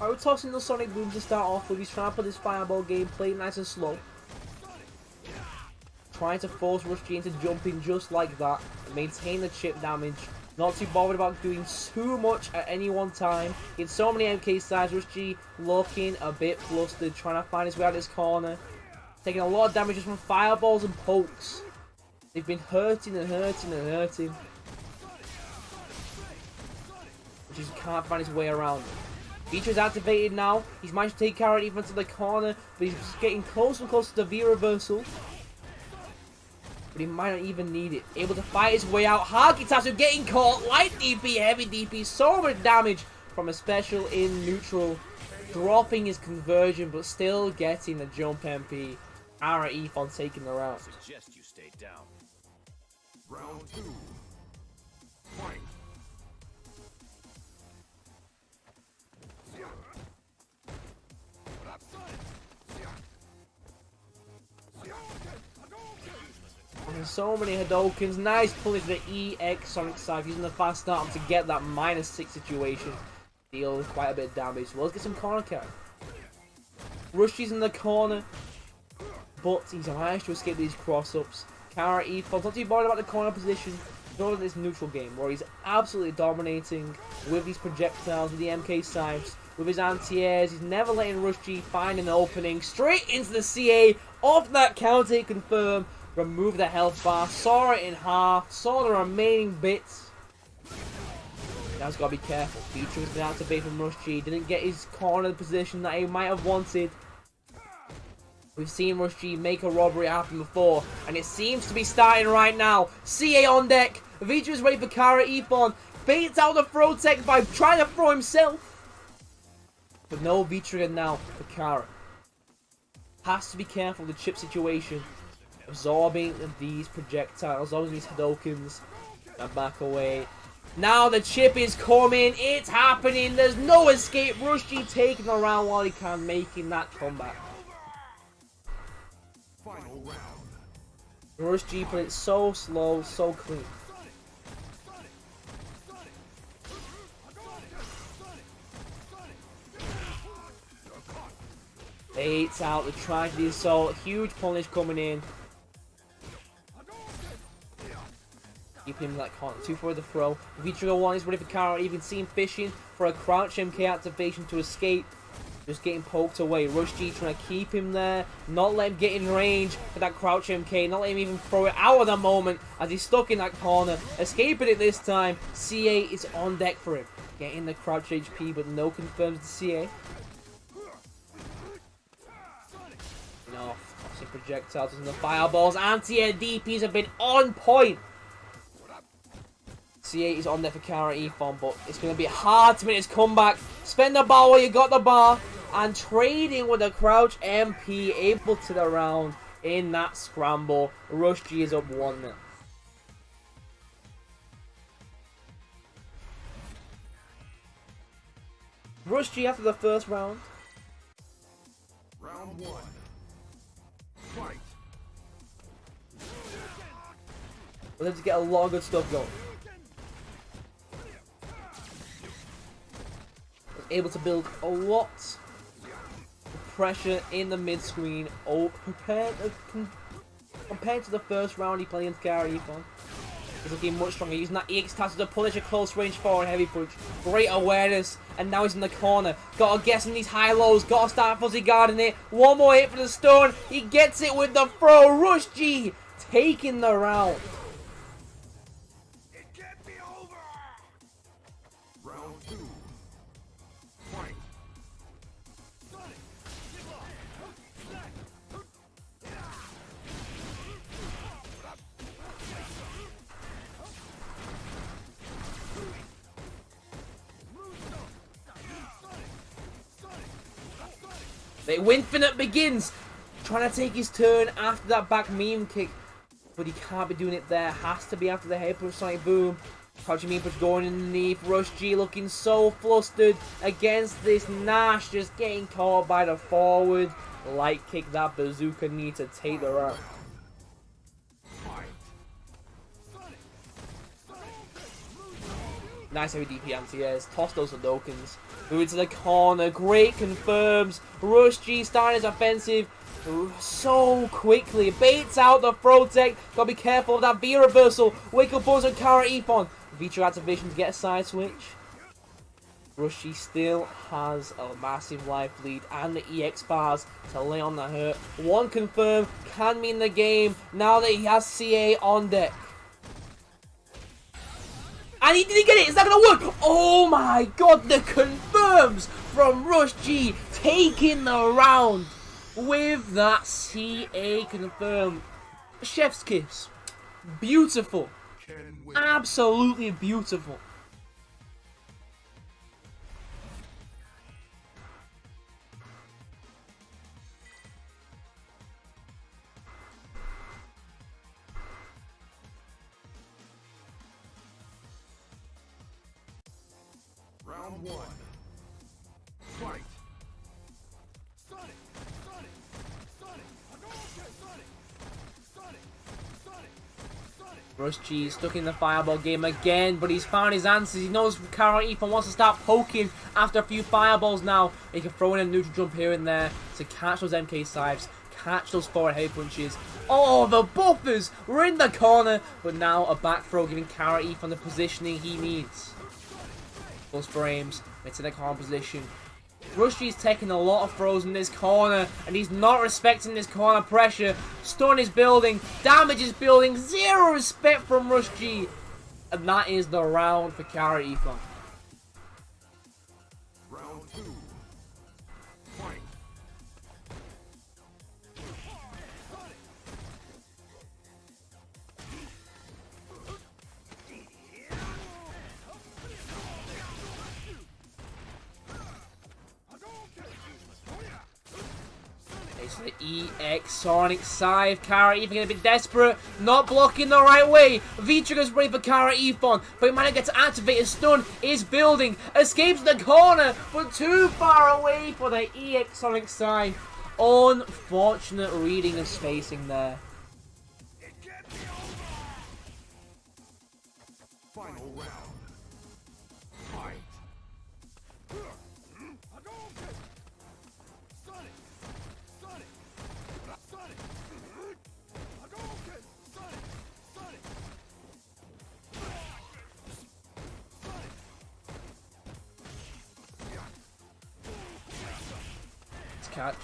I would toss in the Sonic Boom to start off with. He's trying to put his fireball game, play it nice and slow. Trying to force Rush G into jumping just like that. And maintain the chip damage. Not too bothered about doing too much at any one time. He had so many MK sides. Rush G looking a bit flustered. Trying to find his way out of this corner. Taking a lot of damage just from fireballs and pokes. They've been hurting and hurting and hurting. Rush G can't find his way around. Feature's activated now. He's managed to take Kara even to the corner, but he's getting closer and closer to the V reversal. But he might not even need it. Able to fight his way out. Tamster getting caught. Light DP, heavy DP. So much damage from a special in neutral. Dropping his conversion, but still getting the jump MP. Kara Ephon taking the round. Suggest you stay down. Round 2. Fight. And so many Hadokens. Nice punish the EX Sonic Scythe using the fast start to get that -6 situation. Deal quite a bit of damage. So let's get some corner carry. Rushy's in the corner, but he's managed to escape these cross-ups. Kara Ephon not too bothered about the corner position. Not in this neutral game where he's absolutely dominating with these projectiles, with the MK Scythes, with his anti-airs. He's never letting Rush G find an opening. Straight into the CA. Off that counter, confirm. Remove the health bar. Saw it in half. Saw the remaining bits. Now he's got to be careful. Feature has been activated from Rush G. Didn't get his corner position that he might have wanted. We've seen Rush G make a robbery happen before, and it seems to be starting right now. CA on deck. Vitra is ready for Kara Ephon. Baits out the throw tech by trying to throw himself. But no V-Trigger now for Kara. Has to be careful of the chip situation. Absorbing these projectiles, absorbing these Hadokens. And back away. Now the chip is coming. It's happening. There's no escape. Rush G taking the round while he can, making that comeback. Final round. Rush G played it so slow, so clean. Baits out the tragedy assault. Huge punish coming in. Keeping him in that corner. 2 for the throw. V-Trigger 1 is ready for Kara. You can see him fishing for a crouch MK activation to escape. Just getting poked away. Rush G trying to keep him there. Not let him get in range for that crouch MK. Not let him even throw it out of the moment as he's stuck in that corner. Escaping it this time. CA is on deck for him. Getting the crouch HP, but no confirms the CA. Enough. Tossing projectiles and the fireballs. Anti-air DPs have been on point. C8 is on there for Kara Ephon, but it's going to be hard to make his comeback. Spend the bar while you got the bar. And trading with a crouch MP, able to the round in that scramble. Rush G is up 1-0. Rush G after the first round. Round 1. Fight. We're able to get a lot of good stuff going. Able to build a lot of pressure in the mid screen. Compared to the first round he played against Kara Ephon, he's looking much stronger. Using that EX task to punish a close range forward heavy punch. Great awareness, and now he's in the corner. Gotta guess in these high lows. Gotta start fuzzy guarding it. One more hit for the stone. He gets it with the throw. Rush G taking the round. It can't be over. Round 2. Fight. The Infinite begins. Trying to take his turn after that back meme kick. But he can't be doing it there. Has to be after the head push Sonic Boom. Crouching meme push going underneath. Rush G looking so flustered against this Nash. Just getting caught by the forward light kick that Bazooka needs to take the round. Nice heavy DP anti-airs. Toss those Hadokens. Move into the corner. Great confirms. Rush G starting his offensive so quickly. Baits out the throw tech. Gotta be careful of that V reversal. Wake up Buzz and Kara Ephon. Vitra activation to get a side switch. Rush G still has a massive life lead and the EX bars to lay on the hurt. One confirm can mean the game now that he has CA on deck. And he didn't get it. It's not going to work. Oh my god. The confirms from Rush G. Taking the round with that CA confirm. Chef's kiss. Beautiful. Absolutely beautiful. Round one. Fight. Sonic! Sonic! Sonic! Hadouken! Sonic! Sonic! Sonic! Sonic! Rush G stuck in the fireball game again, but he's found his answers. He knows Kara Ephon wants to start poking after a few fireballs now. He can throw in a neutral jump here and there to catch those MK sives, catch those forward head punches. Oh, the buffers were in the corner, but now a back throw giving Kara Ephon the positioning he needs. Those frames into the corner position. Rush G's taking a lot of throws in this corner, and he's not respecting this corner pressure. Stun is building, damage is building, zero respect from Rush G. And that is the round for Kara Ephon. Round two. Fight. It's the EX Sonic Scythe. Kara Ephon getting a bit desperate. Not blocking the right way. V-Trigger's ready for Kara Ephon, but he might not get to activate his stun. Is building. Escapes the corner, but too far away for the EX Sonic Scythe. Unfortunate reading of spacing there. Final round. Fight. Sonic! Sonic! Sonic! Hadouken! Sonic! Sonic! Sonic! Let's catch.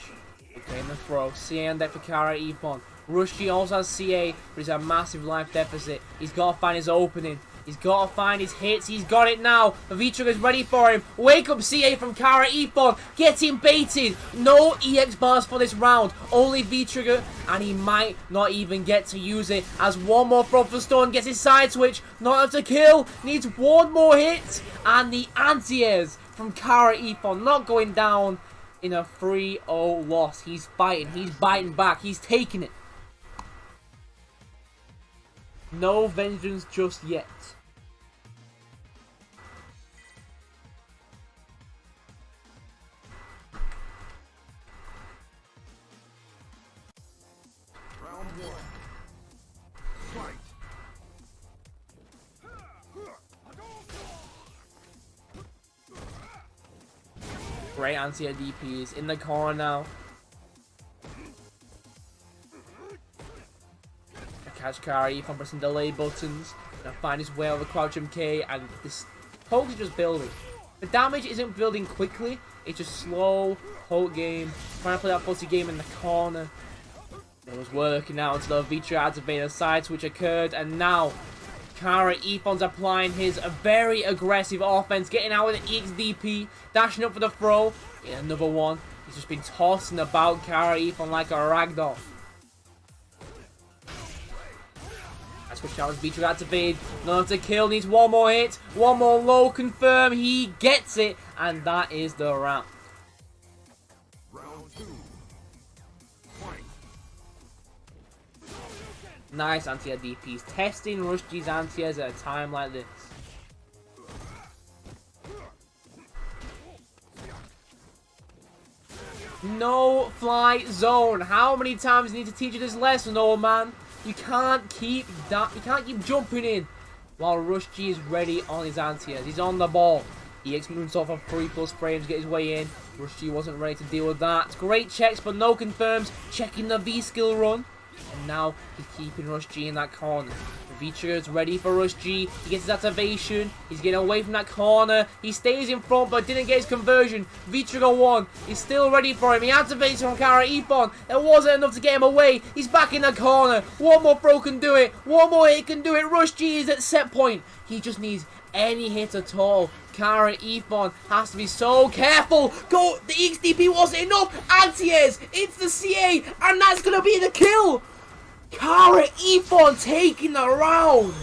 Okay, in the throw. CA on deck for Kara Ephon. Rush G also has CA, but he's a massive life deficit. He's got to find his opening. He's got to find his hits. He's got it now. The V-Trigger's ready for him. Wake up CA from Kara Ephon. Getting baited. No EX bars for this round. Only V-Trigger. And he might not even get to use it. As one more throw for stun. Gets his side switch. Not enough to kill. Needs one more hit. And the anti-airs from Kara Ephon. Not going down in a 3-0 loss. He's fighting. He's biting back. He's taking it. No vengeance just yet. Round one. Fight. Great anti-air DPs in the corner now. Catch Kara Ephon pressing delay buttons. Gonna find his way over Crouch MK, and this poke is just building. The damage isn't building quickly, it's just slow poke game. Trying to play that fussy game in the corner. It was working out until the Vitra activated a side switch occurred, and now Kara Ephon's applying his very aggressive offense, getting out with an EXDP, dashing up for the throw. Yeah, another one. He's just been tossing about Kara Ephon like a ragdoll. Switch challenge, V-Trigger activated, not enough to kill, needs one more hit, one more low confirm, he gets it, and that is the round. Round two. Nice anti-air DPs. Testing Rush G's anti-airs at a time like this. No fly zone. How many times do you need to teach you this lesson, old man? You can't keep jumping in while Rush G is ready on his anti-airs. He's on the ball. EX moves off of 3+ frames, get his way in. Rush G wasn't ready to deal with that. Great checks, but no confirms. Checking the V skill run. And now he's keeping Rush G in that corner. V-Trigger's ready for Rush G. He gets his activation. He's getting away from that corner. He stays in front, but didn't get his conversion. V-Trigger won. He's still ready for him. He activates from Kara Ephon. It wasn't enough to get him away. He's back in the corner. One more throw can do it. One more hit can do it. Rush G is at set point. He just needs any hit at all. Kara Ephon has to be so careful. Go. The XDP wasn't enough. Anti-airs. It's the CA. And that's going to be the kill. Kara Ephon taking the round.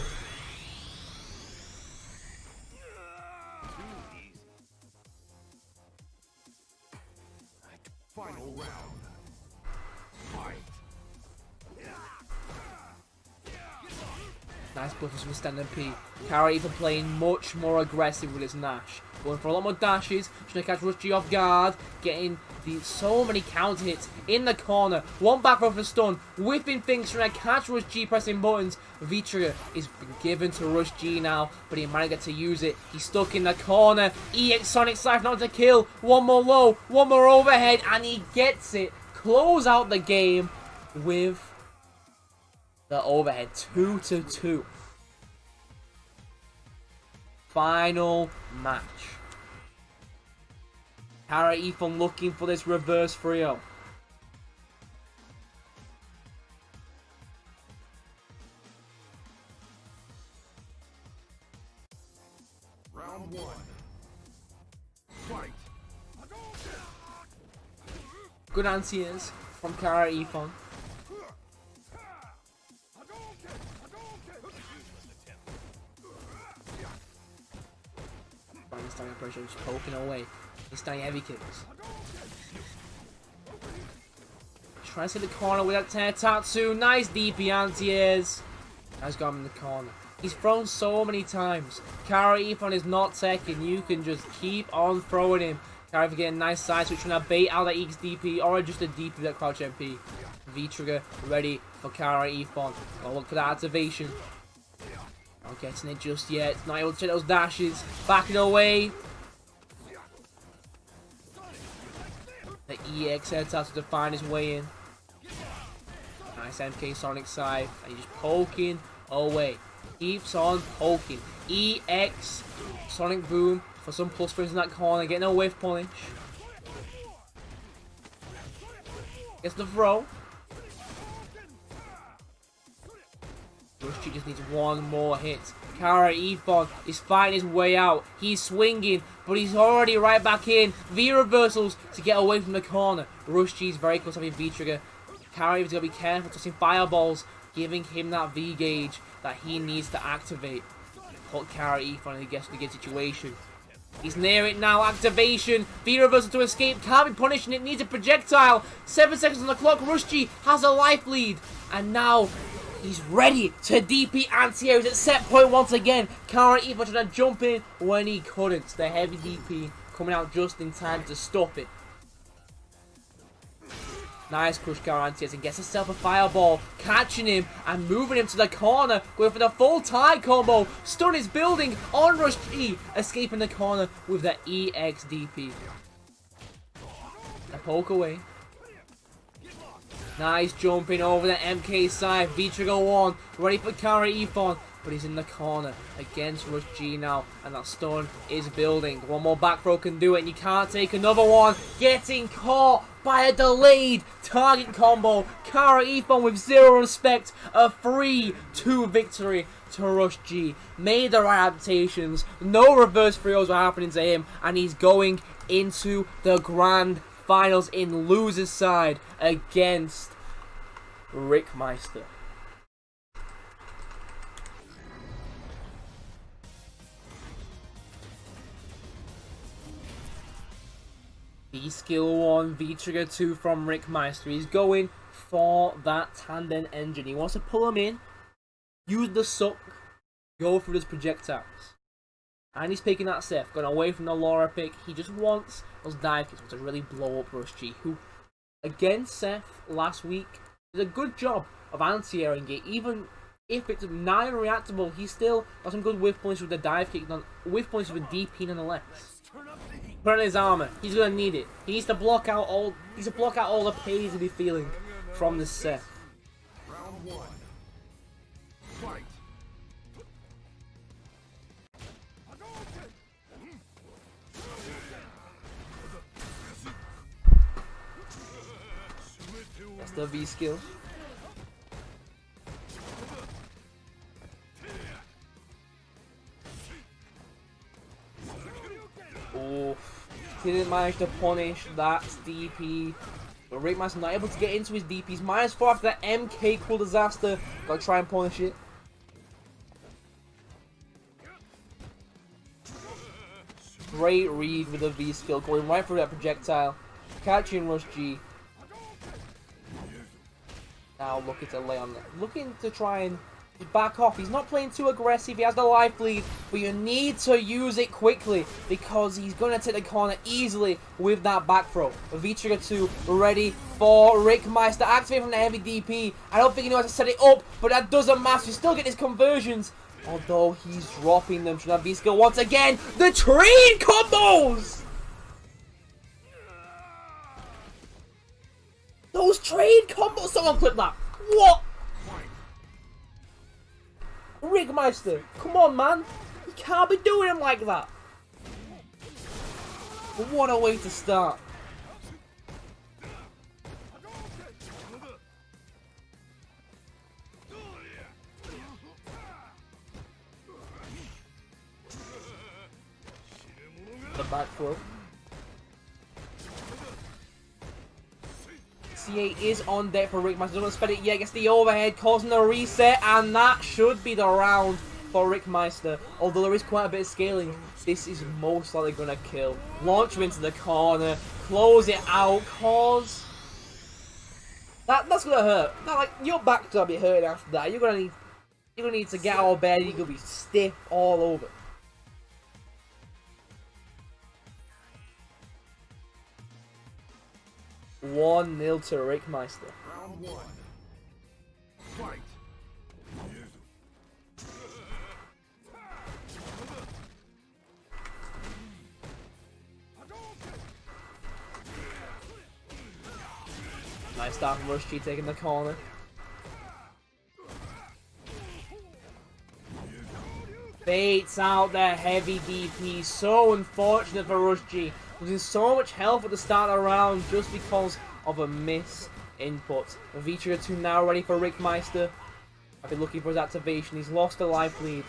Final round. Fight. Nice buffers from Stand P. Kara Ephon playing much more aggressive with his Nash. Going for a lot more dashes. Trying to catch Rush G off guard. Getting so many counter hits in the corner. One back row for stun. Whipping things, trying to catch Rush G pressing buttons. V-Trigger is given to Rush G now, but he might get to use it. He's stuck in the corner. EX Sonic Siphon on to kill. One more low. One more overhead. And he gets it. Close out the game with the overhead. 2-2. Final match. Kara Ephon looking for this reverse 3-0. Round 1. Fight. Good anti-airs from Kara Ephon. He's starting pressure, just poking away. He's starting heavy kicks. Trying to hit the corner with that Tatsu. Nice DP anti-airs. Has got him in the corner. He's thrown so many times. Kara Ephon is not teching. You can just keep on throwing him. Kara getting a nice side switch, trying to bait out that XDP or just a DP that crouch MP. V-Trigger ready for Kara Ephon. Gotta look for that activation. Not getting it just yet. Not able to check those dashes. Backing away. The EX heads out to find his way in. Nice MK Sonic Scythe. And he's just poking away. Keeps on poking. EX Sonic Boom for some plus frames in that corner. Getting a whiff punish. Gets the throw. Rush G just needs one more hit. Kara Ephon is fighting his way out. He's swinging, but he's already right back in. V reversals to get away from the corner. Rush G is very close to having V-Trigger. Kara Ephon's got to be careful tossing fireballs, giving him that V gauge that he needs to activate. Put Kara Ephon in the good situation. He's near it now. Activation. V reversal to escape. Can't be punishing it. Needs a projectile. 7 seconds on the clock. Rush G has a life lead. And now he's ready to DP anti-airs at set point once again. Kara Ephon trying to jump in when he couldn't. The heavy DP coming out just in time to stop it. Nice crush Kara anti-airs and gets himself a fireball. Catching him and moving him to the corner. Going for the full tie combo. Stun is building on Rush G. Escaping the corner with the EX DP. A poke away. Nice jumping over the MK side. V-Trigger 1. Ready for Kara Ephon. But he's in the corner against Rush G now. And that stun is building. One more back throw can do it. And you can't take another one. Getting caught by a delayed target combo. Kara Ephon with zero respect. A 3-2 victory to Rush G. Made the right adaptations. No reverse 3-0s were happening to him. And he's going into the grand finals in loser's side against Meister. V skill 1, V trigger 2 from Meister. He's going for that tandem engine. He wants to pull him in, use the suck, go through his projectiles. And he's picking that Seth, going away from the Laura pick. He just wants those dive kicks to really blow up Rush G, who, against Seth last week, did a good job of anti-airing it. Even if it's non-reactable, he still got some good whiff points with the dive kick, whiff points with DP nonetheless. Put on his armor. He's gonna need it. He needs to block out all. The pain he'll be feeling from this Seth. Round 1. Fight. That's the V skill. Oh, didn't manage to punish that DP. But Rematch not able to get into his DPs. -4 after that MK cool disaster. Gotta try and punish it. Great read with the V skill, going right through that projectile. Catching Rush G. Now looking to lay on that. Looking to try and back off. He's not playing too aggressive. He has the life lead, but you need to use it quickly because he's going to take the corner easily with that back throw. V-Trigger 2 ready for Rick Meister. Activate from the heavy DP. I don't think he knows how to set it up, but that doesn't matter. You still get his conversions, although he's dropping them from that V-skill once again. The train combos! Those trade combos! Someone clip that! What? Rick Meister, come on, man! You can't be doing him like that! What a way to start! The back throw. CA is on deck for Rick Meister. Doesn't spend it yet. Gets the overhead, causing a reset, and that should be the round for Rick Meister. Although there is quite a bit of scaling, this is most likely gonna kill. Launch him into the corner, close it out, cause that's gonna hurt. Like your back's gonna be hurting after that. You're gonna need to get out of bed. You're gonna be stiff all over. (1-0 to Rick Meister. Round 1. Fight. Nice start from Rush G taking the corner. Baits out the heavy DP. So unfortunate for Rush G. Losing so much health at the start of the round just because of a miss input. V-Trigger 2 now ready for Rick Meister. I've been looking for his activation. He's lost a life lead.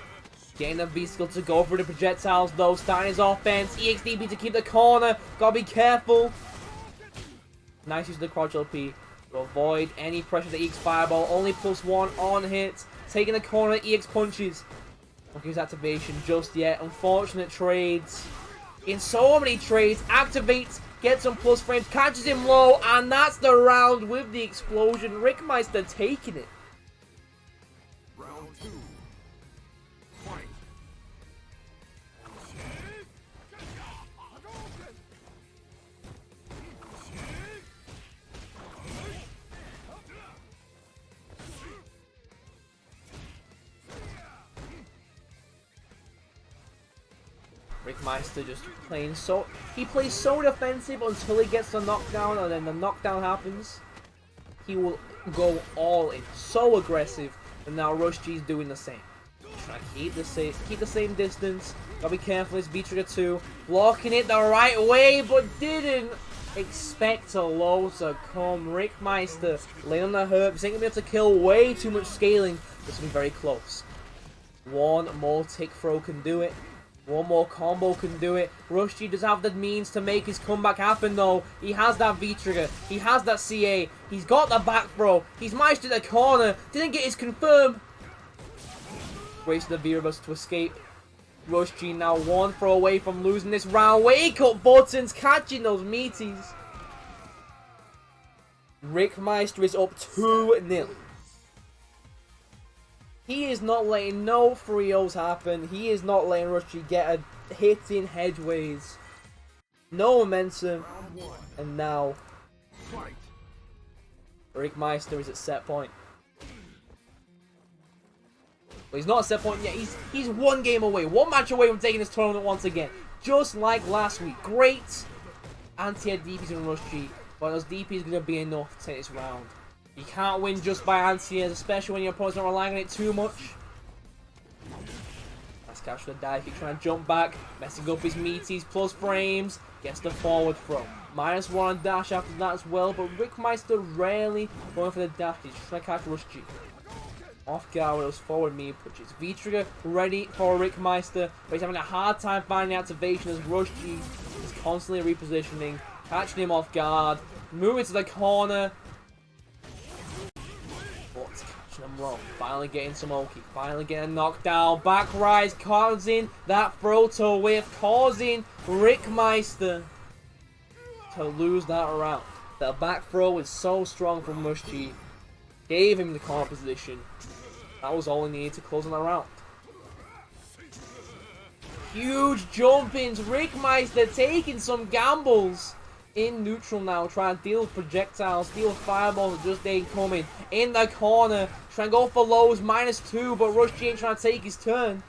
Getting a V-skill to go for the projectiles though. Starting his offense. EXDP to keep the corner. Gotta be careful. Nice use of the Crouch LP to avoid any pressure of the EX Fireball. Only +1 on hits. Taking the corner. EX punches. Don't give his activation just yet. Unfortunate trades. In so many trades, activates, gets some plus frames, catches him low, and that's the round with the explosion. Rick Meister taking it. Round 2. Fight. Rick Meister just playing so... He plays so defensive until he gets the knockdown, and then the knockdown happens. He will go all in. So aggressive. And now Rush G's doing the same. Trying to keep the same distance. Gotta be careful. It's V-Trigger 2. Blocking it the right way, but didn't expect a low to come. Rick Meister laying on the herbs. Ain't gonna be able to kill way too much scaling. This will be very close. One more tick throw can do it. One more combo can do it. Rush G does have the means to make his comeback happen though. He has that V-Trigger. He has that CA. He's got the back throw. He's managed to the corner. Didn't get his confirm. Waits for the V-Reverse to escape. Rush G now one throw away from losing this round. Wake up buttons. Catching those meaties. Rick Meister is up 2-0. He is not letting no 3-0s happen. He is not letting Rush G get a hit in hedgeways. No momentum. And now, Rick Meister is at set point. But he's not at set point yet. He's one game away. One match away from taking this tournament once again. Just like last week. Great anti-air DPs and Rush G. But those DPs are going to be enough to take this round. You can't win just by anti-airs, especially when your opponent's not relying on it too much. Nice catch for the dive kick, trying to jump back. Messing up his meaties plus frames. Gets the forward throw. -1 on dash after that as well. But Rick Meister rarely going for the dash. He's just trying to catch Rush G. Off guard with those forward meat punches. V-trigger ready for Rick Meister. But he's having a hard time finding activation as Rush G is constantly repositioning. Catching him off guard. Moving to the corner. But catching him low. Finally getting some Oki. Finally getting knocked down. Back rise. Causing that throw to whiff. Causing Rick Meister to lose that round. The back throw is so strong from Rush G. Gave him the corner position. That was all he needed to close on the round. Huge jump-ins. Rick Meister taking some gambles. In neutral now, trying to deal with projectiles, deal with fireballs that just ain't coming. In the corner, trying to go for lows, -2, but Rush G ain't trying to take his turn.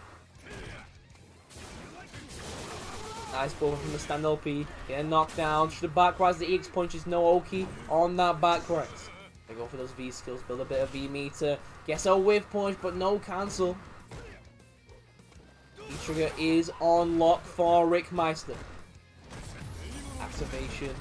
Nice ball from the stand LP, getting knocked down. Should the back rise, the EX punches, no Oki on that back rise. They go for those V skills, build a bit of V meter. Gets a whiff punch, but no cancel. V-trigger is on lock for Rick Meister. Activation.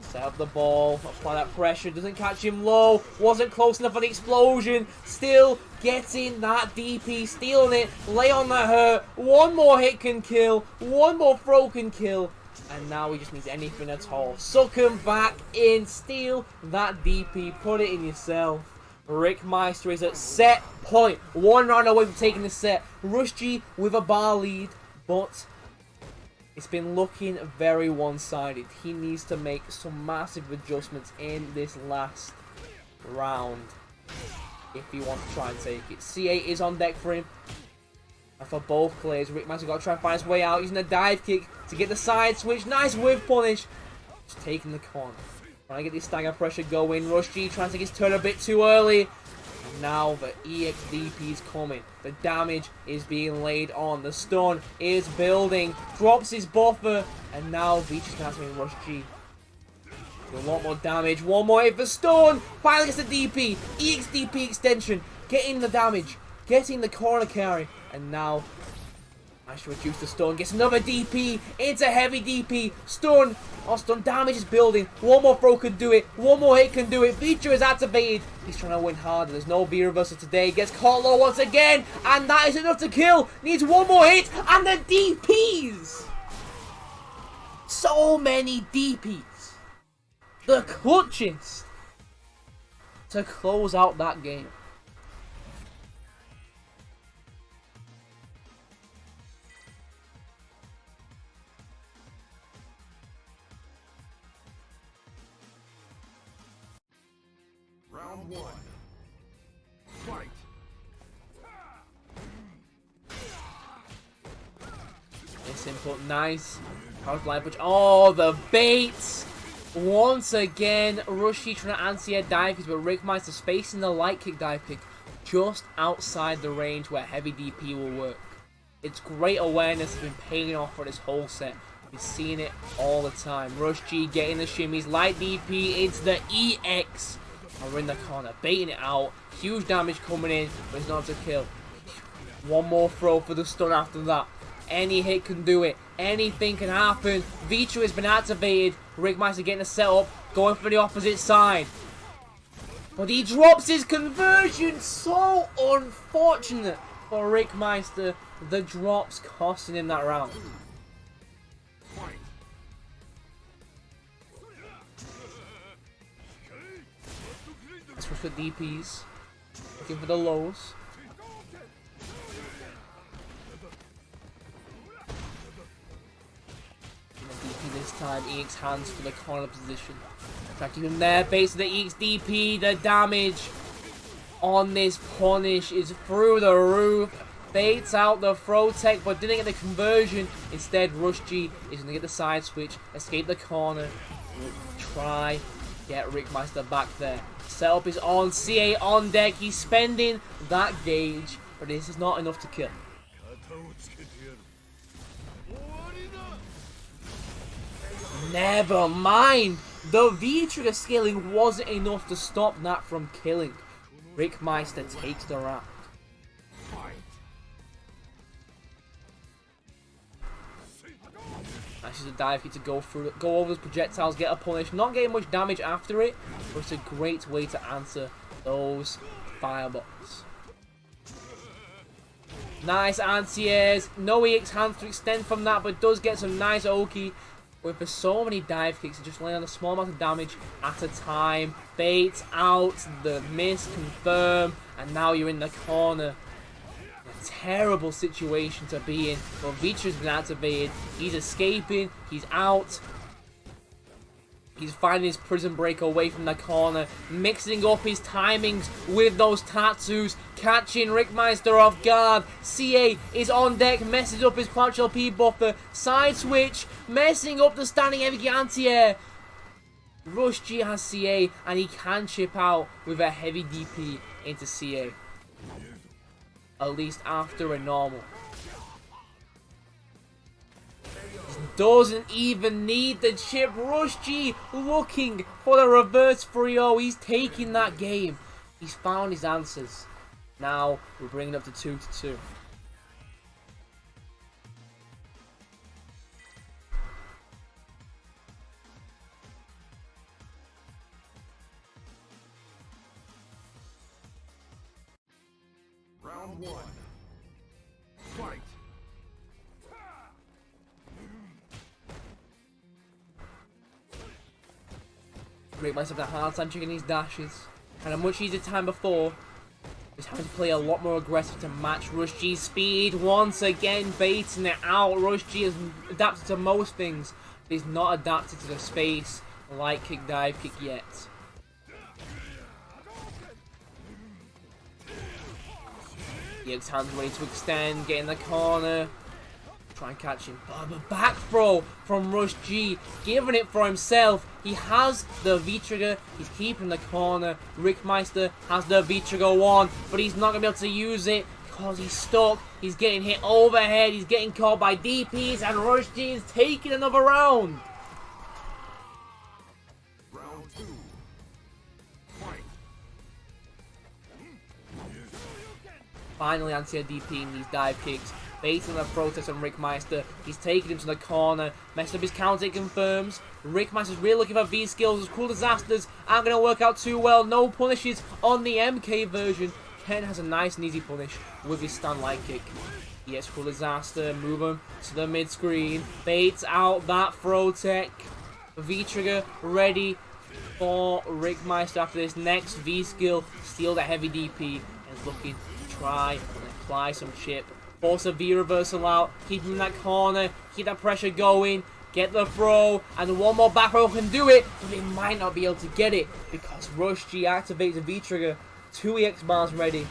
Set up the ball. Apply that pressure. Doesn't catch him low. Wasn't close enough on the explosion. Still getting that DP. Stealing it. Lay on that hurt. One more hit can kill. One more throw can kill. And now he just needs anything at all. Suck him back in. Steal that DP. Put it in yourself. Rick Meister is at set point. One round away from taking the set. Rush G with a bar lead. But it's been looking very one-sided. He needs to make some massive adjustments in this last round if he wants to try and take it. C8 is on deck for him. And for both players, Rick Meister got to try and find his way out using a dive kick to get the side switch. Nice whiff punish. Just taking the corner. Trying to get this stagger pressure going. Rush G trying to take his turn a bit too early. Now the EXDP is coming. The damage is being laid on. The stun is building. Drops his buffer. And now Beach is cancelling Rush G. A lot more damage. One more hit for stun. Finally gets the DP. EXDP extension. Getting the damage. Getting the corner carry. And now managed to reduce the stun. Gets another DP. Into heavy DP. Stun. Oh, stun damage is building. One more throw can do it. One more hit can do it. Feature is activated. He's trying to win harder. There's no V reversal today. Gets caught low once again. And that is enough to kill. Needs one more hit. And the DPs. So many DPs. The clutches to close out that game. Round 1. Fight. This input, nice. Power blind punch. Oh, the baits! Once again, Rush G trying to anti-air dive kicks, but Rick Meister spacing the light kick dive kick just outside the range where heavy DP will work. It's great awareness, has been paying off for this whole set. He's seeing it all the time. Rush G getting the shimmies, light DP into the EX. We're in the corner, baiting it out. Huge damage coming in, but it's not to kill. One more throw for the stun after that. Any hit can do it. Anything can happen. V-trigger has been activated. Rick Meister getting a setup, going for the opposite side. But he drops his conversion. So unfortunate for Rick Meister. The drops costing him that round. Let's push with DPs. Looking for the lows. DP this time. EX hands for the corner position. Try to keep him there. Base of the EXDP. The damage on this punish is through the roof. Baits out the throw tech, but didn't get the conversion. Instead, Rush G is going to get the side switch, escape the corner, try get Rickmeister back there. Setup is on, CA on deck. He's spending that gauge, but this is not enough to kill. Never mind. The V-trigger scaling wasn't enough to stop that from killing. Rickmeister takes the round. Actually, a dive kick to go over those projectiles, get a punish. Not getting much damage after it, but it's a great way to answer those fireballs. Nice anti-airs. No EX hands to extend from that, but does get some nice Oki. With for so many dive kicks, just laying on a small amount of damage at a time. Bait out, the miss, confirm, and now you're in the corner. A terrible situation to be in. But Vitra's been activated. He's escaping. He's out. He's finding his prison break away from the corner, mixing up his timings with those tattoos, catching Rickmeister off guard. CA is on deck, messes up his Crouch LP buffer, side switch, messing up the standing heavy anti-air. Rush G has CA, and he can chip out with a heavy DP into CA. At least after a normal. Doesn't even need the chip. Rush G looking for the reverse 3-0. He's taking that game. He's found his answers. Now we're bringing it up to 2-2. Round 1. Fight. Rickmeister having a hard time checking his dashes. And a much easier time before. He's having to play a lot more aggressive to match Rush G's speed. Once again, baiting it out. Rush G has adapted to most things, but he's not adapted to the space light kick, dive kick yet. EX hands ready to extend, get in the corner. Try and catch him. But a back throw from Rush G, giving it for himself. He has the V-trigger. He's keeping the corner. Rickmeister has the V-trigger 1, but he's not going to be able to use it because he's stuck. He's getting hit overhead. He's getting caught by DPs, and Rush G is taking another round. Round 2. Fight. Finally, anti-air DP in these dive kicks. Baiting the protest on Rickmeister. He's taking him to the corner. Messing up his counter, it confirms. Rickmeister's really looking for V skills. His cool disasters aren't going to work out too well. No punishes on the MK version. Ken has a nice and easy punish with his stun light kick. Yes, cool disaster. Move him to the mid screen. Baits out that throw tech. V-trigger ready for Rickmeister after this next V skill. Steal that heavy DP and is looking to try and apply some chip. Force a V reversal out, keep him in that corner, keep that pressure going, get the throw, and one more back row can do it, but it might not be able to get it because Rush G activates the V-trigger, 2 EX bars ready.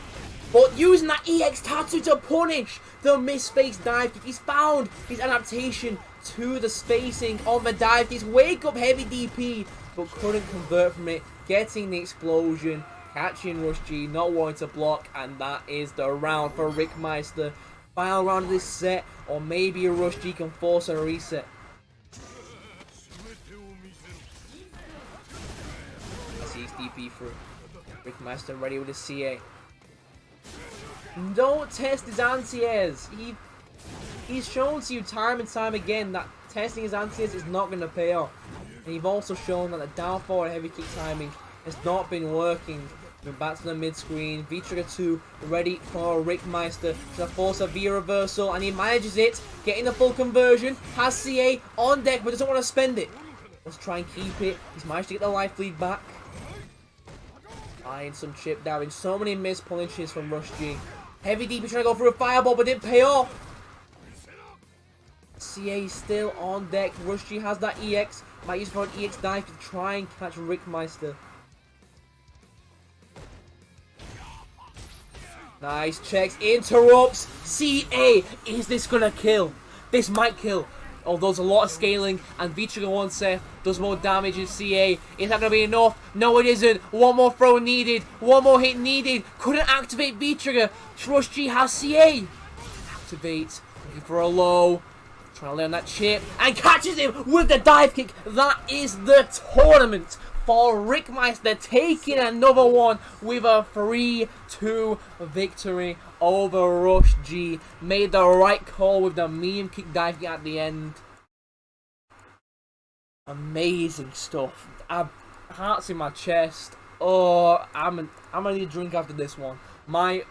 But using that EX tattoo to punish the missed space dive kick, he's found his adaptation to the spacing on the dive kick. Wake up heavy DP, but couldn't convert from it, getting the explosion, catching Rush G, not wanting to block, and that is the round for Rickmeister. Final round of this set, or maybe a Rush G can force a reset. That's DP through. Rickmeister ready with his CA. Don't test his anti-airs. He's shown to you time and time again that testing his anti-airs is not going to pay off. And you've also shown that the down forward heavy kick timing has not been working. We're back to the mid screen. V-trigger 2 ready for Rickmeister to force a V reversal, and he manages it, getting the full conversion. Has CA on deck, but doesn't want to spend it. Let's try and keep it. He's managed to get the life lead back. Eyeing some chip damage. So many missed punishes from Rush G. Heavy DP trying to go through a fireball, but didn't pay off. CA still on deck. Rush G has that EX. Might use for an EX dive to try and catch Rick Meister. Nice checks, interrupts. CA, is this gonna kill? This might kill. Although there's a lot of scaling, and V-Trigger 1 set does more damage in CA. Is that going to be enough? No, it isn't. One more throw needed. One more hit needed. Couldn't activate V-Trigger. Rush G has CA. Activates. Looking for a low. Trying to lay on that chip. And catches him with the dive kick. That is the tournament for Rick Meister, taking another one with a 3-2 victory over Rush G. Made the right call with the medium kick dive kick at the end. Amazing stuff. Hearts in my chest. Oh, I'm gonna need a drink after this one. My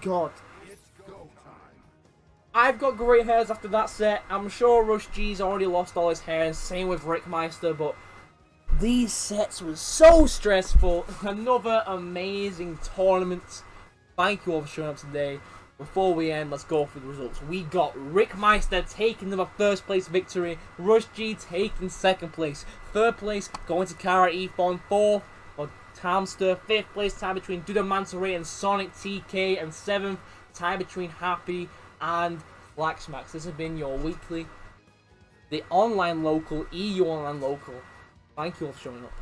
God. I've got great hairs after that set. I'm sure Rush G's already lost all his hair. Same with Rick Meister, but these sets were so stressful. Another amazing tournament. Thank you all for showing up today. Before we end, let's go through the results. We got Rick Meister taking the first place victory. Rush G taking second place. Third place going to Kara Ephon. Fourth for Tamster. Fifth place tie between Duda Mansoray and Sonic TK. And seventh tie between Happy and Flaxmax. This has been your weekly, the online local, EU online local. Thank you all for showing up.